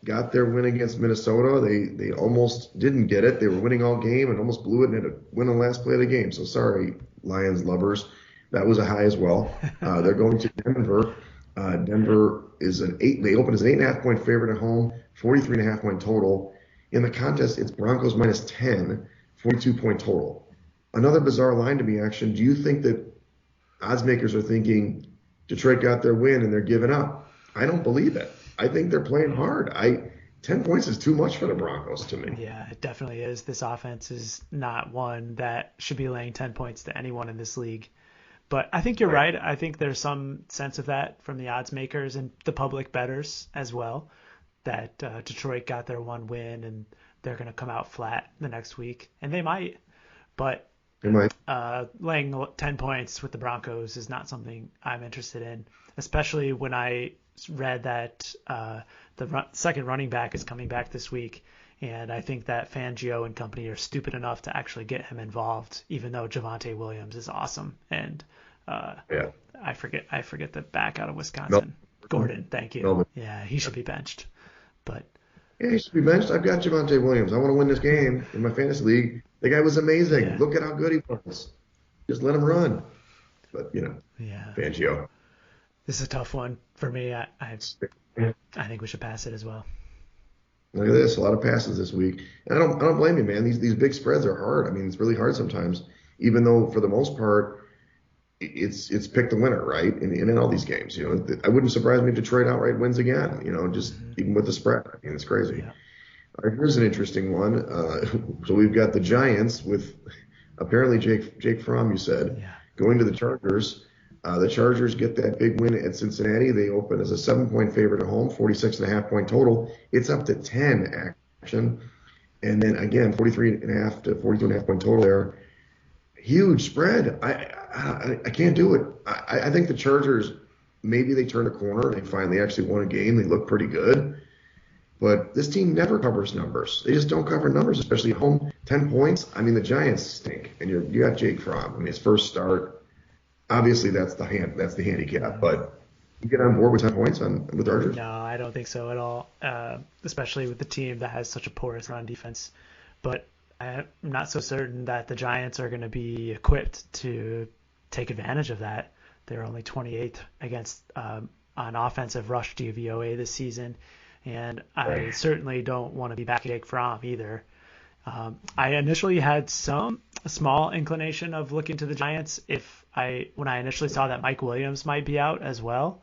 Speaker 2: got their win against Minnesota. They almost didn't get it. They were winning all game and almost blew it and had to win on the last play of the game. So sorry, Lions lovers. That was a high as well. They're going to Denver. Denver is they open as an 8.5-point favorite at home, 43.5-point total. In the contest, it's Broncos minus 10, 42-point total. Another bizarre line to me, action. Do you think that odds makers are thinking Detroit got their win and they're giving up? I don't believe it. I think they're playing hard. 10 points is too much for the Broncos to me.
Speaker 1: Yeah, it definitely is. This offense is not one that should be laying 10 points to anyone in this league. But I think you're right. I think there's some sense of that from the odds makers and the public bettors as well, that Detroit got their one win and they're going to come out flat the next week. And they might. But
Speaker 2: It might.
Speaker 1: Laying 10 points with the Broncos is not something I'm interested in, especially when I read that the second running back is coming back this week. And I think that Fangio and company are stupid enough to actually get him involved, even though Javonte Williams is awesome. And
Speaker 2: Yeah.
Speaker 1: I forget the back out of
Speaker 2: Mel-
Speaker 1: Wisconsin. Gordon, thank you.
Speaker 2: Melvin.
Speaker 1: Yeah, he should be benched. But
Speaker 2: Yeah, he should be benched. I've got Javonte Williams. I want to win this game in my fantasy league. The guy was amazing.
Speaker 1: Yeah.
Speaker 2: Look at how good he was. Just let him run. But,
Speaker 1: yeah,
Speaker 2: Fangio.
Speaker 1: this is a tough one for me. I think we should pass it as well.
Speaker 2: Look at this. A lot of passes this week. And I don't blame you, man. These big spreads are hard. I mean, it's really hard sometimes, even though for the most part, it's pick the winner, right? In all these games, I wouldn't surprise me if Detroit outright wins again, just even with the spread. I mean, it's crazy.
Speaker 1: Yeah.
Speaker 2: All right, here's an interesting one. So we've got the Giants with apparently Jake Fromm, you said,
Speaker 1: Yeah.
Speaker 2: going to the Chargers. The Chargers get that big win at Cincinnati. They open as a 7-point favorite at home, 46.5-point total. It's up to 10 action. And then again, 43.5 to 42.5-point total there. Huge spread. I can't do it. I think the Chargers, maybe they turn a corner. They finally actually won a game. They look pretty good. But this team never covers numbers. They just don't cover numbers, especially at home. 10 points. I mean, the Giants stink. And you got Jake Fromm. I mean, his first start. Obviously, that's the handicap. But you get on board with 10 points with the Chargers?
Speaker 1: No, I don't think so at all. Especially with the team that has such a porous run defense. But I'm not so certain that the Giants are going to be equipped to take advantage of that. They're only 28th against on offensive rush DVOA this season, and I certainly don't want to be back at Jake Fromm either. I initially had a small inclination of looking to the Giants when I initially saw that Mike Williams might be out as well,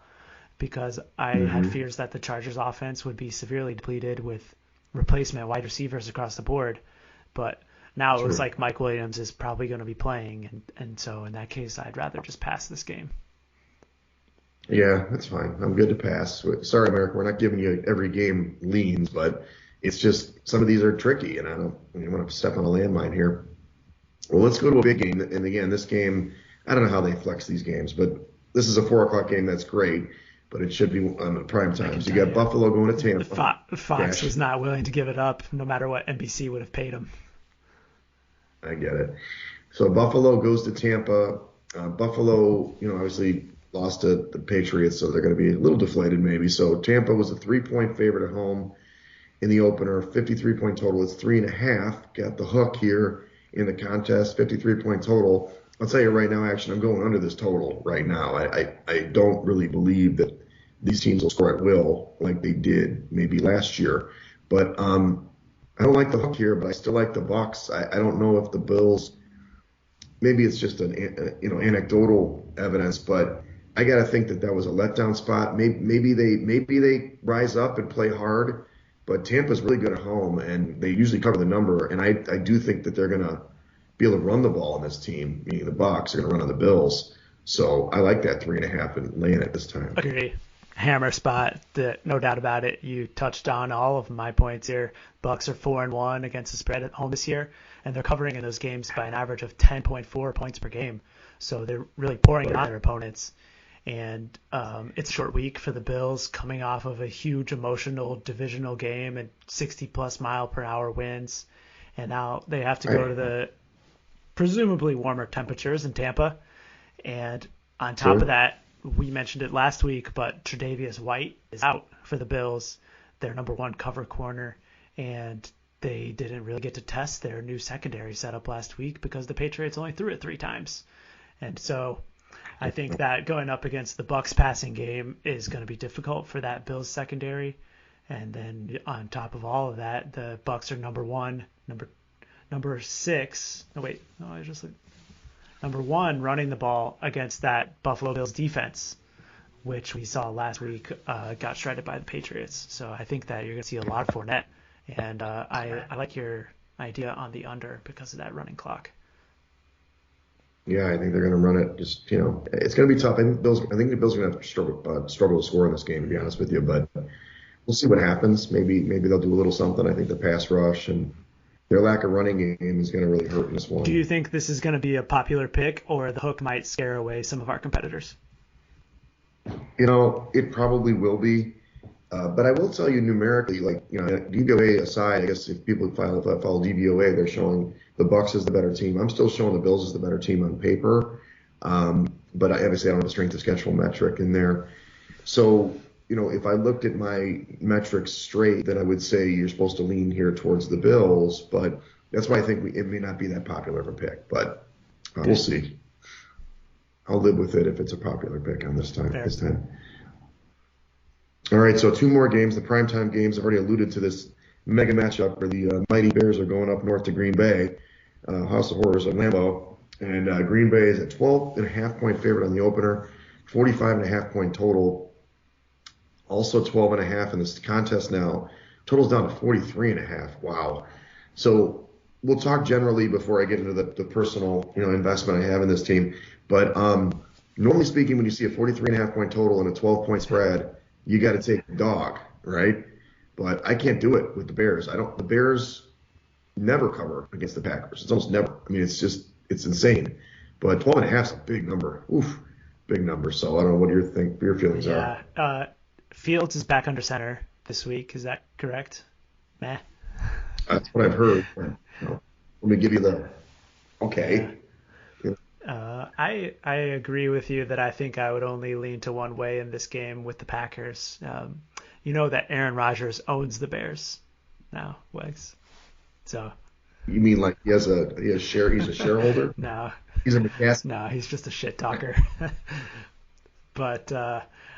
Speaker 1: because I had fears that the Chargers offense would be severely depleted with replacement wide receivers across the board. But now it looks like Mike Williams is probably going to be playing, and so in that case, I'd rather just pass this game.
Speaker 2: Yeah, that's fine. I'm good to pass. Sorry, America, we're not giving you every game leans, but it's just some of these are tricky, and I don't want to step on a landmine here. Well, let's go to a big game. And again, this game, I don't know how they flex these games, but this is a 4 o'clock game. That's great, but it should be on prime times. You got Buffalo going to Tampa.
Speaker 1: Fox was not willing to give it up, no matter what NBC would have paid him.
Speaker 2: I get it. So Buffalo goes to Tampa. Buffalo, obviously lost to the Patriots, so they're going to be a little deflated maybe. So Tampa was a 3-point favorite at home in the opener, 53-point total. It's 3.5. Got the hook here in the contest, 53-point total. I'll tell you right now, actually, I'm going under this total right now. I don't really believe that these teams will score at will like they did maybe last year. But I don't like the hook here, but I still like the Bucs. I don't know if the Bills, maybe it's just an anecdotal evidence, but I got to think that was a letdown spot. Maybe they rise up and play hard, but Tampa's really good at home, and they usually cover the number. And I do think that they're going to be able to run the ball on this team, meaning the Bucs are going to run on the Bills. So I like that 3.5 and laying it this time.
Speaker 1: Agree. Hammer spot, no doubt about it. You touched on all of my points here. Bucs are 4-1 against the spread at home this year, and they're covering in those games by an average of 10.4 points per game. So they're really pouring it on their opponents. And it's a short week for the Bills, coming off of a huge emotional divisional game and 60-plus mile-per-hour winds. And now they have to go to the presumably warmer temperatures in Tampa. And on top of that, we mentioned it last week, but Tre'Davious White is out for the Bills, their number one cover corner, and they didn't really get to test their new secondary setup last week because the Patriots only threw it 3 times. And so I think that going up against the Bucs passing game is going to be difficult for that Bills secondary. And then on top of all of that, the Bucs are number 1 running the ball against that Buffalo Bills defense, which we saw last week got shredded by the Patriots. So I think that you're going to see a lot of Fournette, and I like your idea on the under because of that running clock.
Speaker 2: Yeah, I think they're going to run it. It's going to be tough. I think the Bills are going to have to struggle to score in this game, to be honest with you. But we'll see what happens. Maybe they'll do a little something. I think the pass rush and Their lack of running game is going to really hurt in this
Speaker 1: Do
Speaker 2: one.
Speaker 1: you think this is going to be a popular pick, or the hook might scare away some of our competitors?
Speaker 2: It probably will be. But I will tell you numerically, like, DVOA aside, I guess if people follow DVOA, they're showing the Bucks as the better team. I'm still showing the Bills as the better team on paper. But obviously I don't have a strength of schedule metric in there. So, if I looked at my metrics straight, then I would say you're supposed to lean here towards the Bills. But that's why I think it may not be that popular of a pick. But we'll see. I'll live with it if it's a popular pick on this time.
Speaker 1: Fair.
Speaker 2: This time. All right, so two more games, the primetime games. I've already alluded to this mega matchup where the Mighty Bears are going up north to Green Bay, House of Horrors at Lambeau. And Green Bay is a 12.5-point favorite on the opener, 45.5-point total. Also 12.5 in this contest now. Total's down to 43.5. Wow. So we'll talk generally before I get into the personal investment I have in this team. But normally speaking, when you see a 43.5-point total and a 12-point spread, you got to take the dog, right? But I can't do it with the Bears. The Bears never cover against the Packers. It's almost never. I mean, it's insane. But 12.5 is a big number. Oof, big number. So I don't know what your feelings are.
Speaker 1: Yeah, Fields is back under center this week. Is that correct? Meh.
Speaker 2: That's what I've heard. Let me give you the okay.
Speaker 1: I agree with you that I think I would only lean to one way in this game with the Packers. You know that Aaron Rodgers owns the Bears now, Wegs. So.
Speaker 2: You mean like he's a shareholder?
Speaker 1: No.
Speaker 2: He's a McCaskey?
Speaker 1: No, he's just a shit talker. But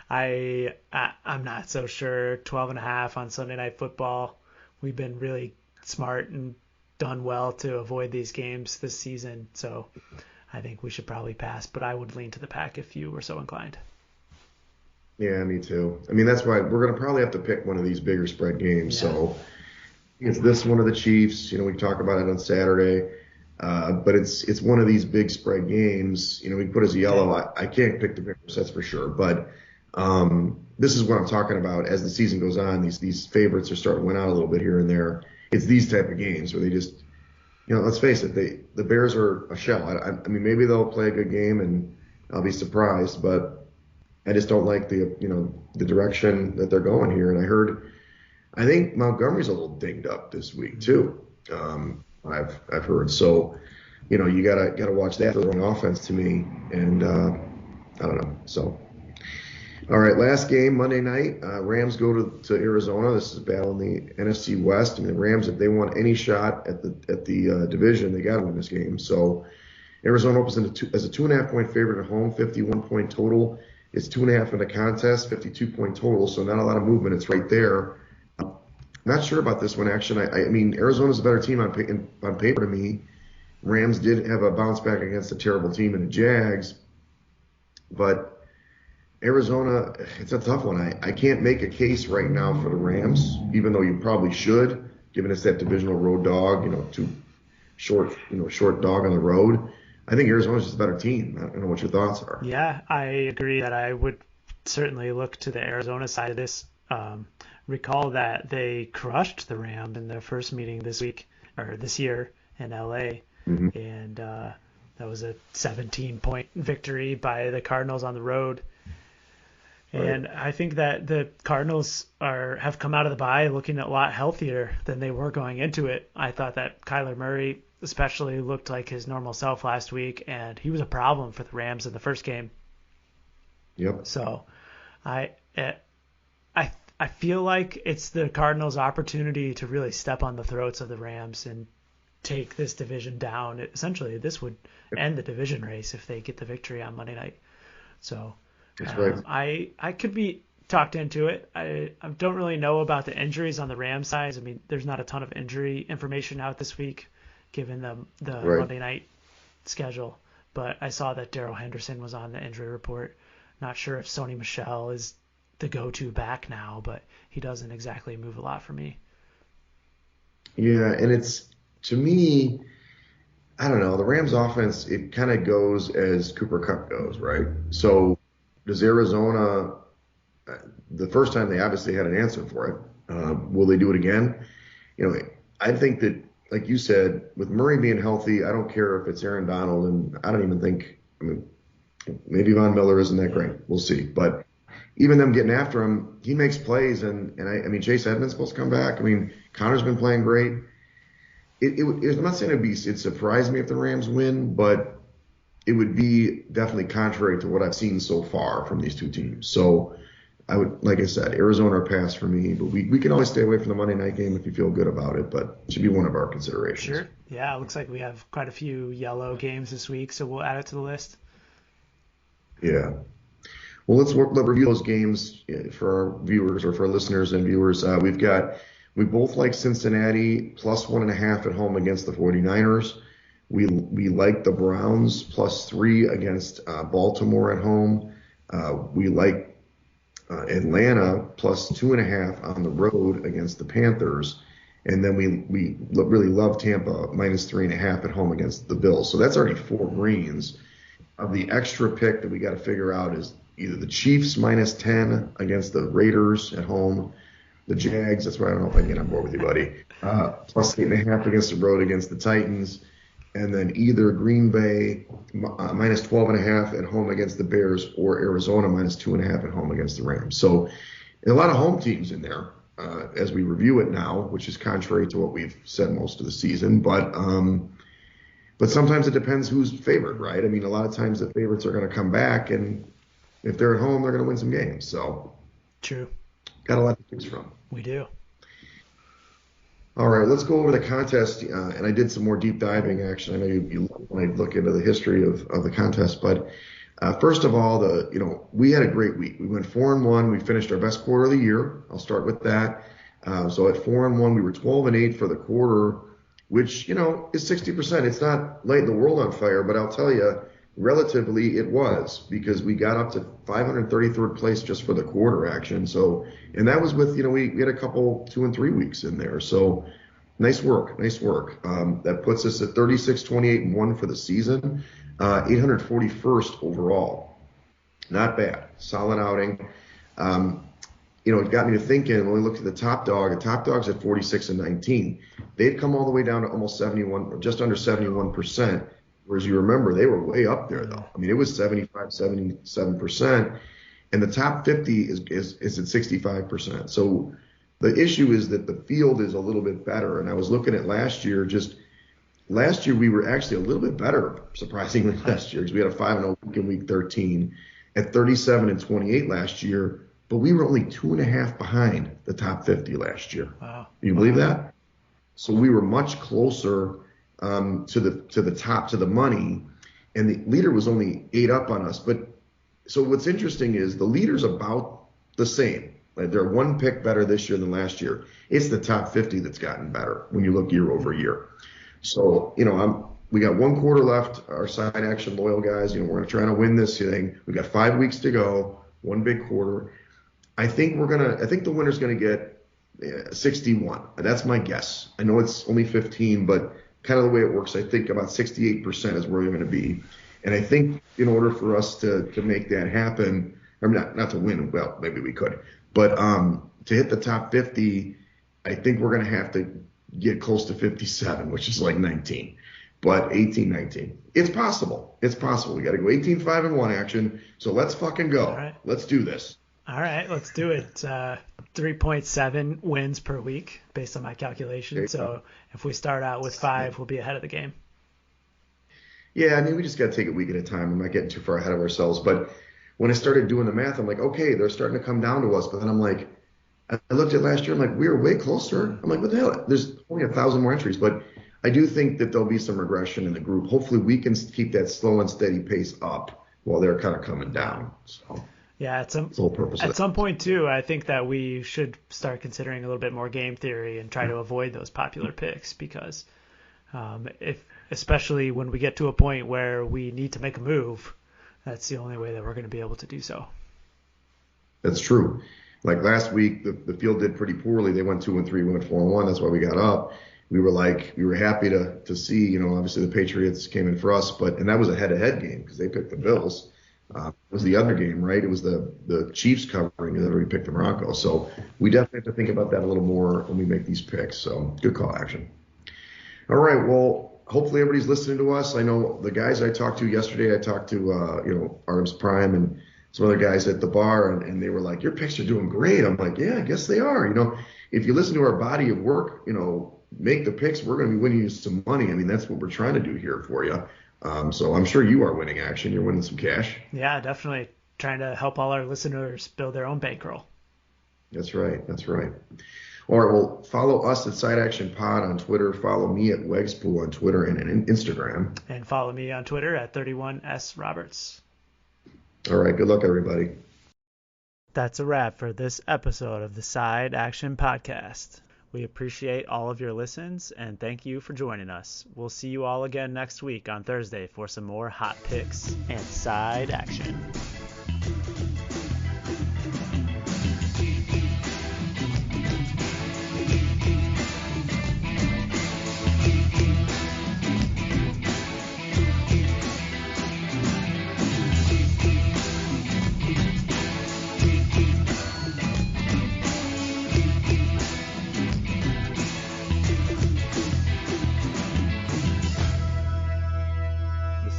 Speaker 1: I'm not so sure. 12.5 on Sunday Night Football. We've been really smart and done well to avoid these games this season. So I think we should probably pass, but I would lean to the Pack if you were so inclined.
Speaker 2: Yeah, me too. I mean, that's why we're going to probably have to pick one of these bigger spread games. Yeah. So it's this one of the Chiefs. We talk about it on Saturday, but it's one of these big spread games. We put as a yellow. I can't pick the Bears, that's for sure. But this is what I'm talking about. As the season goes on, these favorites are starting to win out a little bit here and there. It's these type of games where they just, let's face it, the Bears are a shell. I mean, maybe they'll play a good game and I'll be surprised, but I just don't like the direction that they're going here. And I think Montgomery's a little dinged up this week too. I've heard. So, you gotta watch that. They're throwing offense to me, and I don't know. So, all right, last game Monday night. Rams go to Arizona. This is battling the NFC West. I mean, the Rams, if they want any shot at the division, they got to win this game. So, Arizona opens as a 2.5-point favorite at home, 51-point total. It's 2.5 in the contest, 52-point total. So not a lot of movement. It's right there. Not sure about this one, actually. I mean, Arizona's a better team on paper to me. Rams did have a bounce back against a terrible team in the Jags. But Arizona, it's a tough one. I can't make a case right now for the Rams, even though you probably should, given it's that divisional road dog, too short dog on the road. I think Arizona's just a better team. I don't know what your thoughts are.
Speaker 1: Yeah, I agree that I would certainly look to the Arizona side of this. Recall that they crushed the Rams in their first meeting this year in LA. Mm-hmm. And that was a 17-point victory by the Cardinals on the road. Right. And I think that the Cardinals have come out of the bye looking a lot healthier than they were going into it. I thought that Kyler Murray especially looked like his normal self last week, and he was a problem for the Rams in the first game.
Speaker 2: Yep.
Speaker 1: So I feel like it's the Cardinals' opportunity to really step on the throats of the Rams and take this division down. Essentially, this would end the division race if they get the victory on Monday night. So
Speaker 2: that's right.
Speaker 1: I could be talked into it. I don't really know about the injuries on the Rams side. I mean, there's not a ton of injury information out this week, given the right. Monday night schedule. But I saw that Darrell Henderson was on the injury report. Not sure if Sony Michel is the go-to back now, but he doesn't exactly move a lot for me.
Speaker 2: Yeah, and it's, to me, I don't know, the Rams offense, it kind of goes as Cooper Kupp goes, right? So does Arizona, the first time they obviously had an answer for it, will they do it again? I think that like you said, with Murray being healthy, I don't care if it's Aaron Donald, and I don't even think, I mean, maybe Von Miller isn't that great. We'll see. But even them getting after him, he makes plays, and I mean, Chase Edmonds supposed to come back. I mean, Connor's been playing great. I'm not saying it'd surprise me if the Rams win, but it would be definitely contrary to what I've seen so far from these two teams. So I would, like I said, Arizona or pass for me, but we can always stay away from the Monday night game if you feel good about it, but it should be one of our considerations.
Speaker 1: Sure. Yeah, it looks like we have quite a few yellow games this week, so we'll add it to the list.
Speaker 2: Yeah. Well, let's review those games for our viewers or for our listeners and viewers. We both like Cincinnati plus 1.5 at home against the 49ers. We like the Browns plus 3 against Baltimore at home. We like Atlanta plus 2.5 on the road against the Panthers. And then we really love Tampa minus 3.5 at home against the Bills. So that's already 4 greens. Of the extra pick that we got to figure out is either the Chiefs minus 10 against the Raiders at home, the Jags, that's why I don't know if I can get on board with you, buddy, plus 8.5 against the road against the Titans, and then either Green Bay minus 12.5 at home against the Bears or Arizona minus 2.5 at home against the Rams. So a lot of home teams in there as we review it now, which is contrary to what we've said most of the season. But sometimes it depends who's favored, right? I mean, a lot of times the favorites are going to come back, and if they're at home, they're going to win some games. So
Speaker 1: true.
Speaker 2: Got a lot to choose from.
Speaker 1: We do.
Speaker 2: All right, let's go over the contest. And I did some more deep diving, actually. I know you when I look into the history of the contest. But first of all, we had a great week. We went 4-1. We finished our best quarter of the year. I'll start with that. So at 4-1, we were 12-8 for the quarter, which, is 60%. It's not lighting the world on fire, but I'll tell you, relatively it was, because we got up to 533rd place just for the quarter action. So, and that was with, we had a couple 2 and 3 weeks in there. So nice work. That puts us at 36-28-1 for the season, 841st overall. Not bad. Solid outing. It got me to thinking when we looked at the top dog's at 46-19. They'd come all the way down to almost 71, just under 71%. Whereas you remember, they were way up there, though. I mean, it was 75, 77%. And the top 50 is at 65%. So the issue is that the field is a little bit better. And I was looking at last year, we were actually a little bit better, surprisingly, last year, because we had a 5-0 week in week 13 at 37-28 last year. But we were only 2.5 behind the top 50 last year.
Speaker 1: Wow.
Speaker 2: Do you believe that? So we were much closer to the top, to the money, and the leader was only 8 up on us. But so what's interesting is the leader's about the same. Like they're 1 pick better this year than last year. It's the top 50 that's gotten better when you look year over year. So, we got 1 quarter left. Our side action loyal guys, we're going to try to win this thing. We got 5 weeks to go, 1 big quarter. I think the winner's going to get 61. That's my guess. I know it's only 15, but kind of the way it works, I think about 68% is where we're going to be. And I think in order for us to make that happen, or not to win, well, maybe we could, but to hit the top 50, I think we're going to have to get close to 57, which is like 19, but 18-19. It's possible. We got to go 18-5-1 action. So let's fucking go.
Speaker 1: All right.
Speaker 2: Let's do this.
Speaker 1: All right, let's do it. 3.7 wins per week based on my calculation. So if we start out with 5, we'll be ahead of the game.
Speaker 2: Yeah, I mean, we just got to take it week at a time. I'm not getting too far ahead of ourselves. But when I started doing the math, I'm like, okay, they're starting to come down to us. But then I'm like, I looked at last year, I'm like, we were way closer. I'm like, what the hell? There's only 1,000 more entries. But I do think that there'll be some regression in the group. Hopefully we can keep that slow and steady pace up while they're kind of coming down. So.
Speaker 1: Yeah, at some point too, I think that we should start considering a little bit more game theory and try to avoid those popular picks, because especially when we get to a point where we need to make a move, that's the only way that we're going to be able to do so.
Speaker 2: That's true. Like last week, the field did pretty poorly. They went 2-3, we went 4-1. That's why we got up. We were happy to see, obviously the Patriots came in for us, and that was a head-to-head game because they picked the Bills. It was the other game, right? It was the Chiefs covering, and then we picked the Broncos. So we definitely have to think about that a little more when we make these picks. So good call, action. All right. Well, hopefully everybody's listening to us. I know the guys I talked to yesterday, I talked to, Artemis Prime and some other guys at the bar, and they were like, your picks are doing great. I'm like, yeah, I guess they are. If you listen to our body of work, make the picks, we're going to be winning you some money. I mean, that's what we're trying to do here for you. So I'm sure you are winning action. You're winning some cash.
Speaker 1: Yeah, definitely trying to help all our listeners build their own bankroll.
Speaker 2: That's right. That's right. All right. Well, follow us at Side Action Pod on Twitter. Follow me at Wegspool on Twitter and Instagram.
Speaker 1: And follow me on Twitter at 31S Roberts.
Speaker 2: All right. Good luck, everybody.
Speaker 1: That's a wrap for this episode of the Side Action Podcast. We appreciate all of your listens and thank you for joining us. We'll see you all again next week on Thursday for some more hot picks and side action.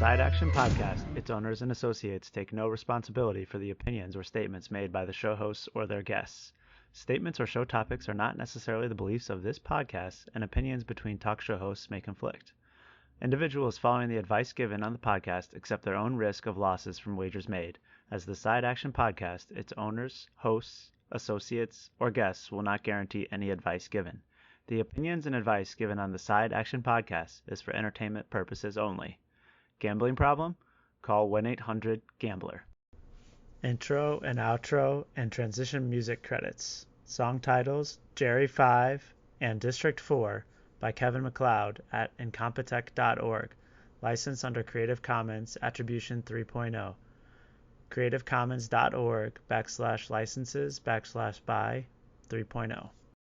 Speaker 1: Side Action Podcast, its owners and associates take no responsibility for the opinions or statements made by the show hosts or their guests. Statements or show topics are not necessarily the beliefs of this podcast, and opinions between talk show hosts may conflict. Individuals following the advice given on the podcast accept their own risk of losses from wagers made, as the Side Action Podcast, its owners, hosts, associates, or guests will not guarantee any advice given. The opinions and advice given on the Side Action Podcast is for entertainment purposes only. Gambling problem? Call 1-800-GAMBLER. Intro and outro and transition music credits. Song titles Jerry 5 and District 4 by Kevin MacLeod at incompetech.org. Licensed under Creative Commons Attribution 3.0. creativecommons.org/licenses/by 3.0.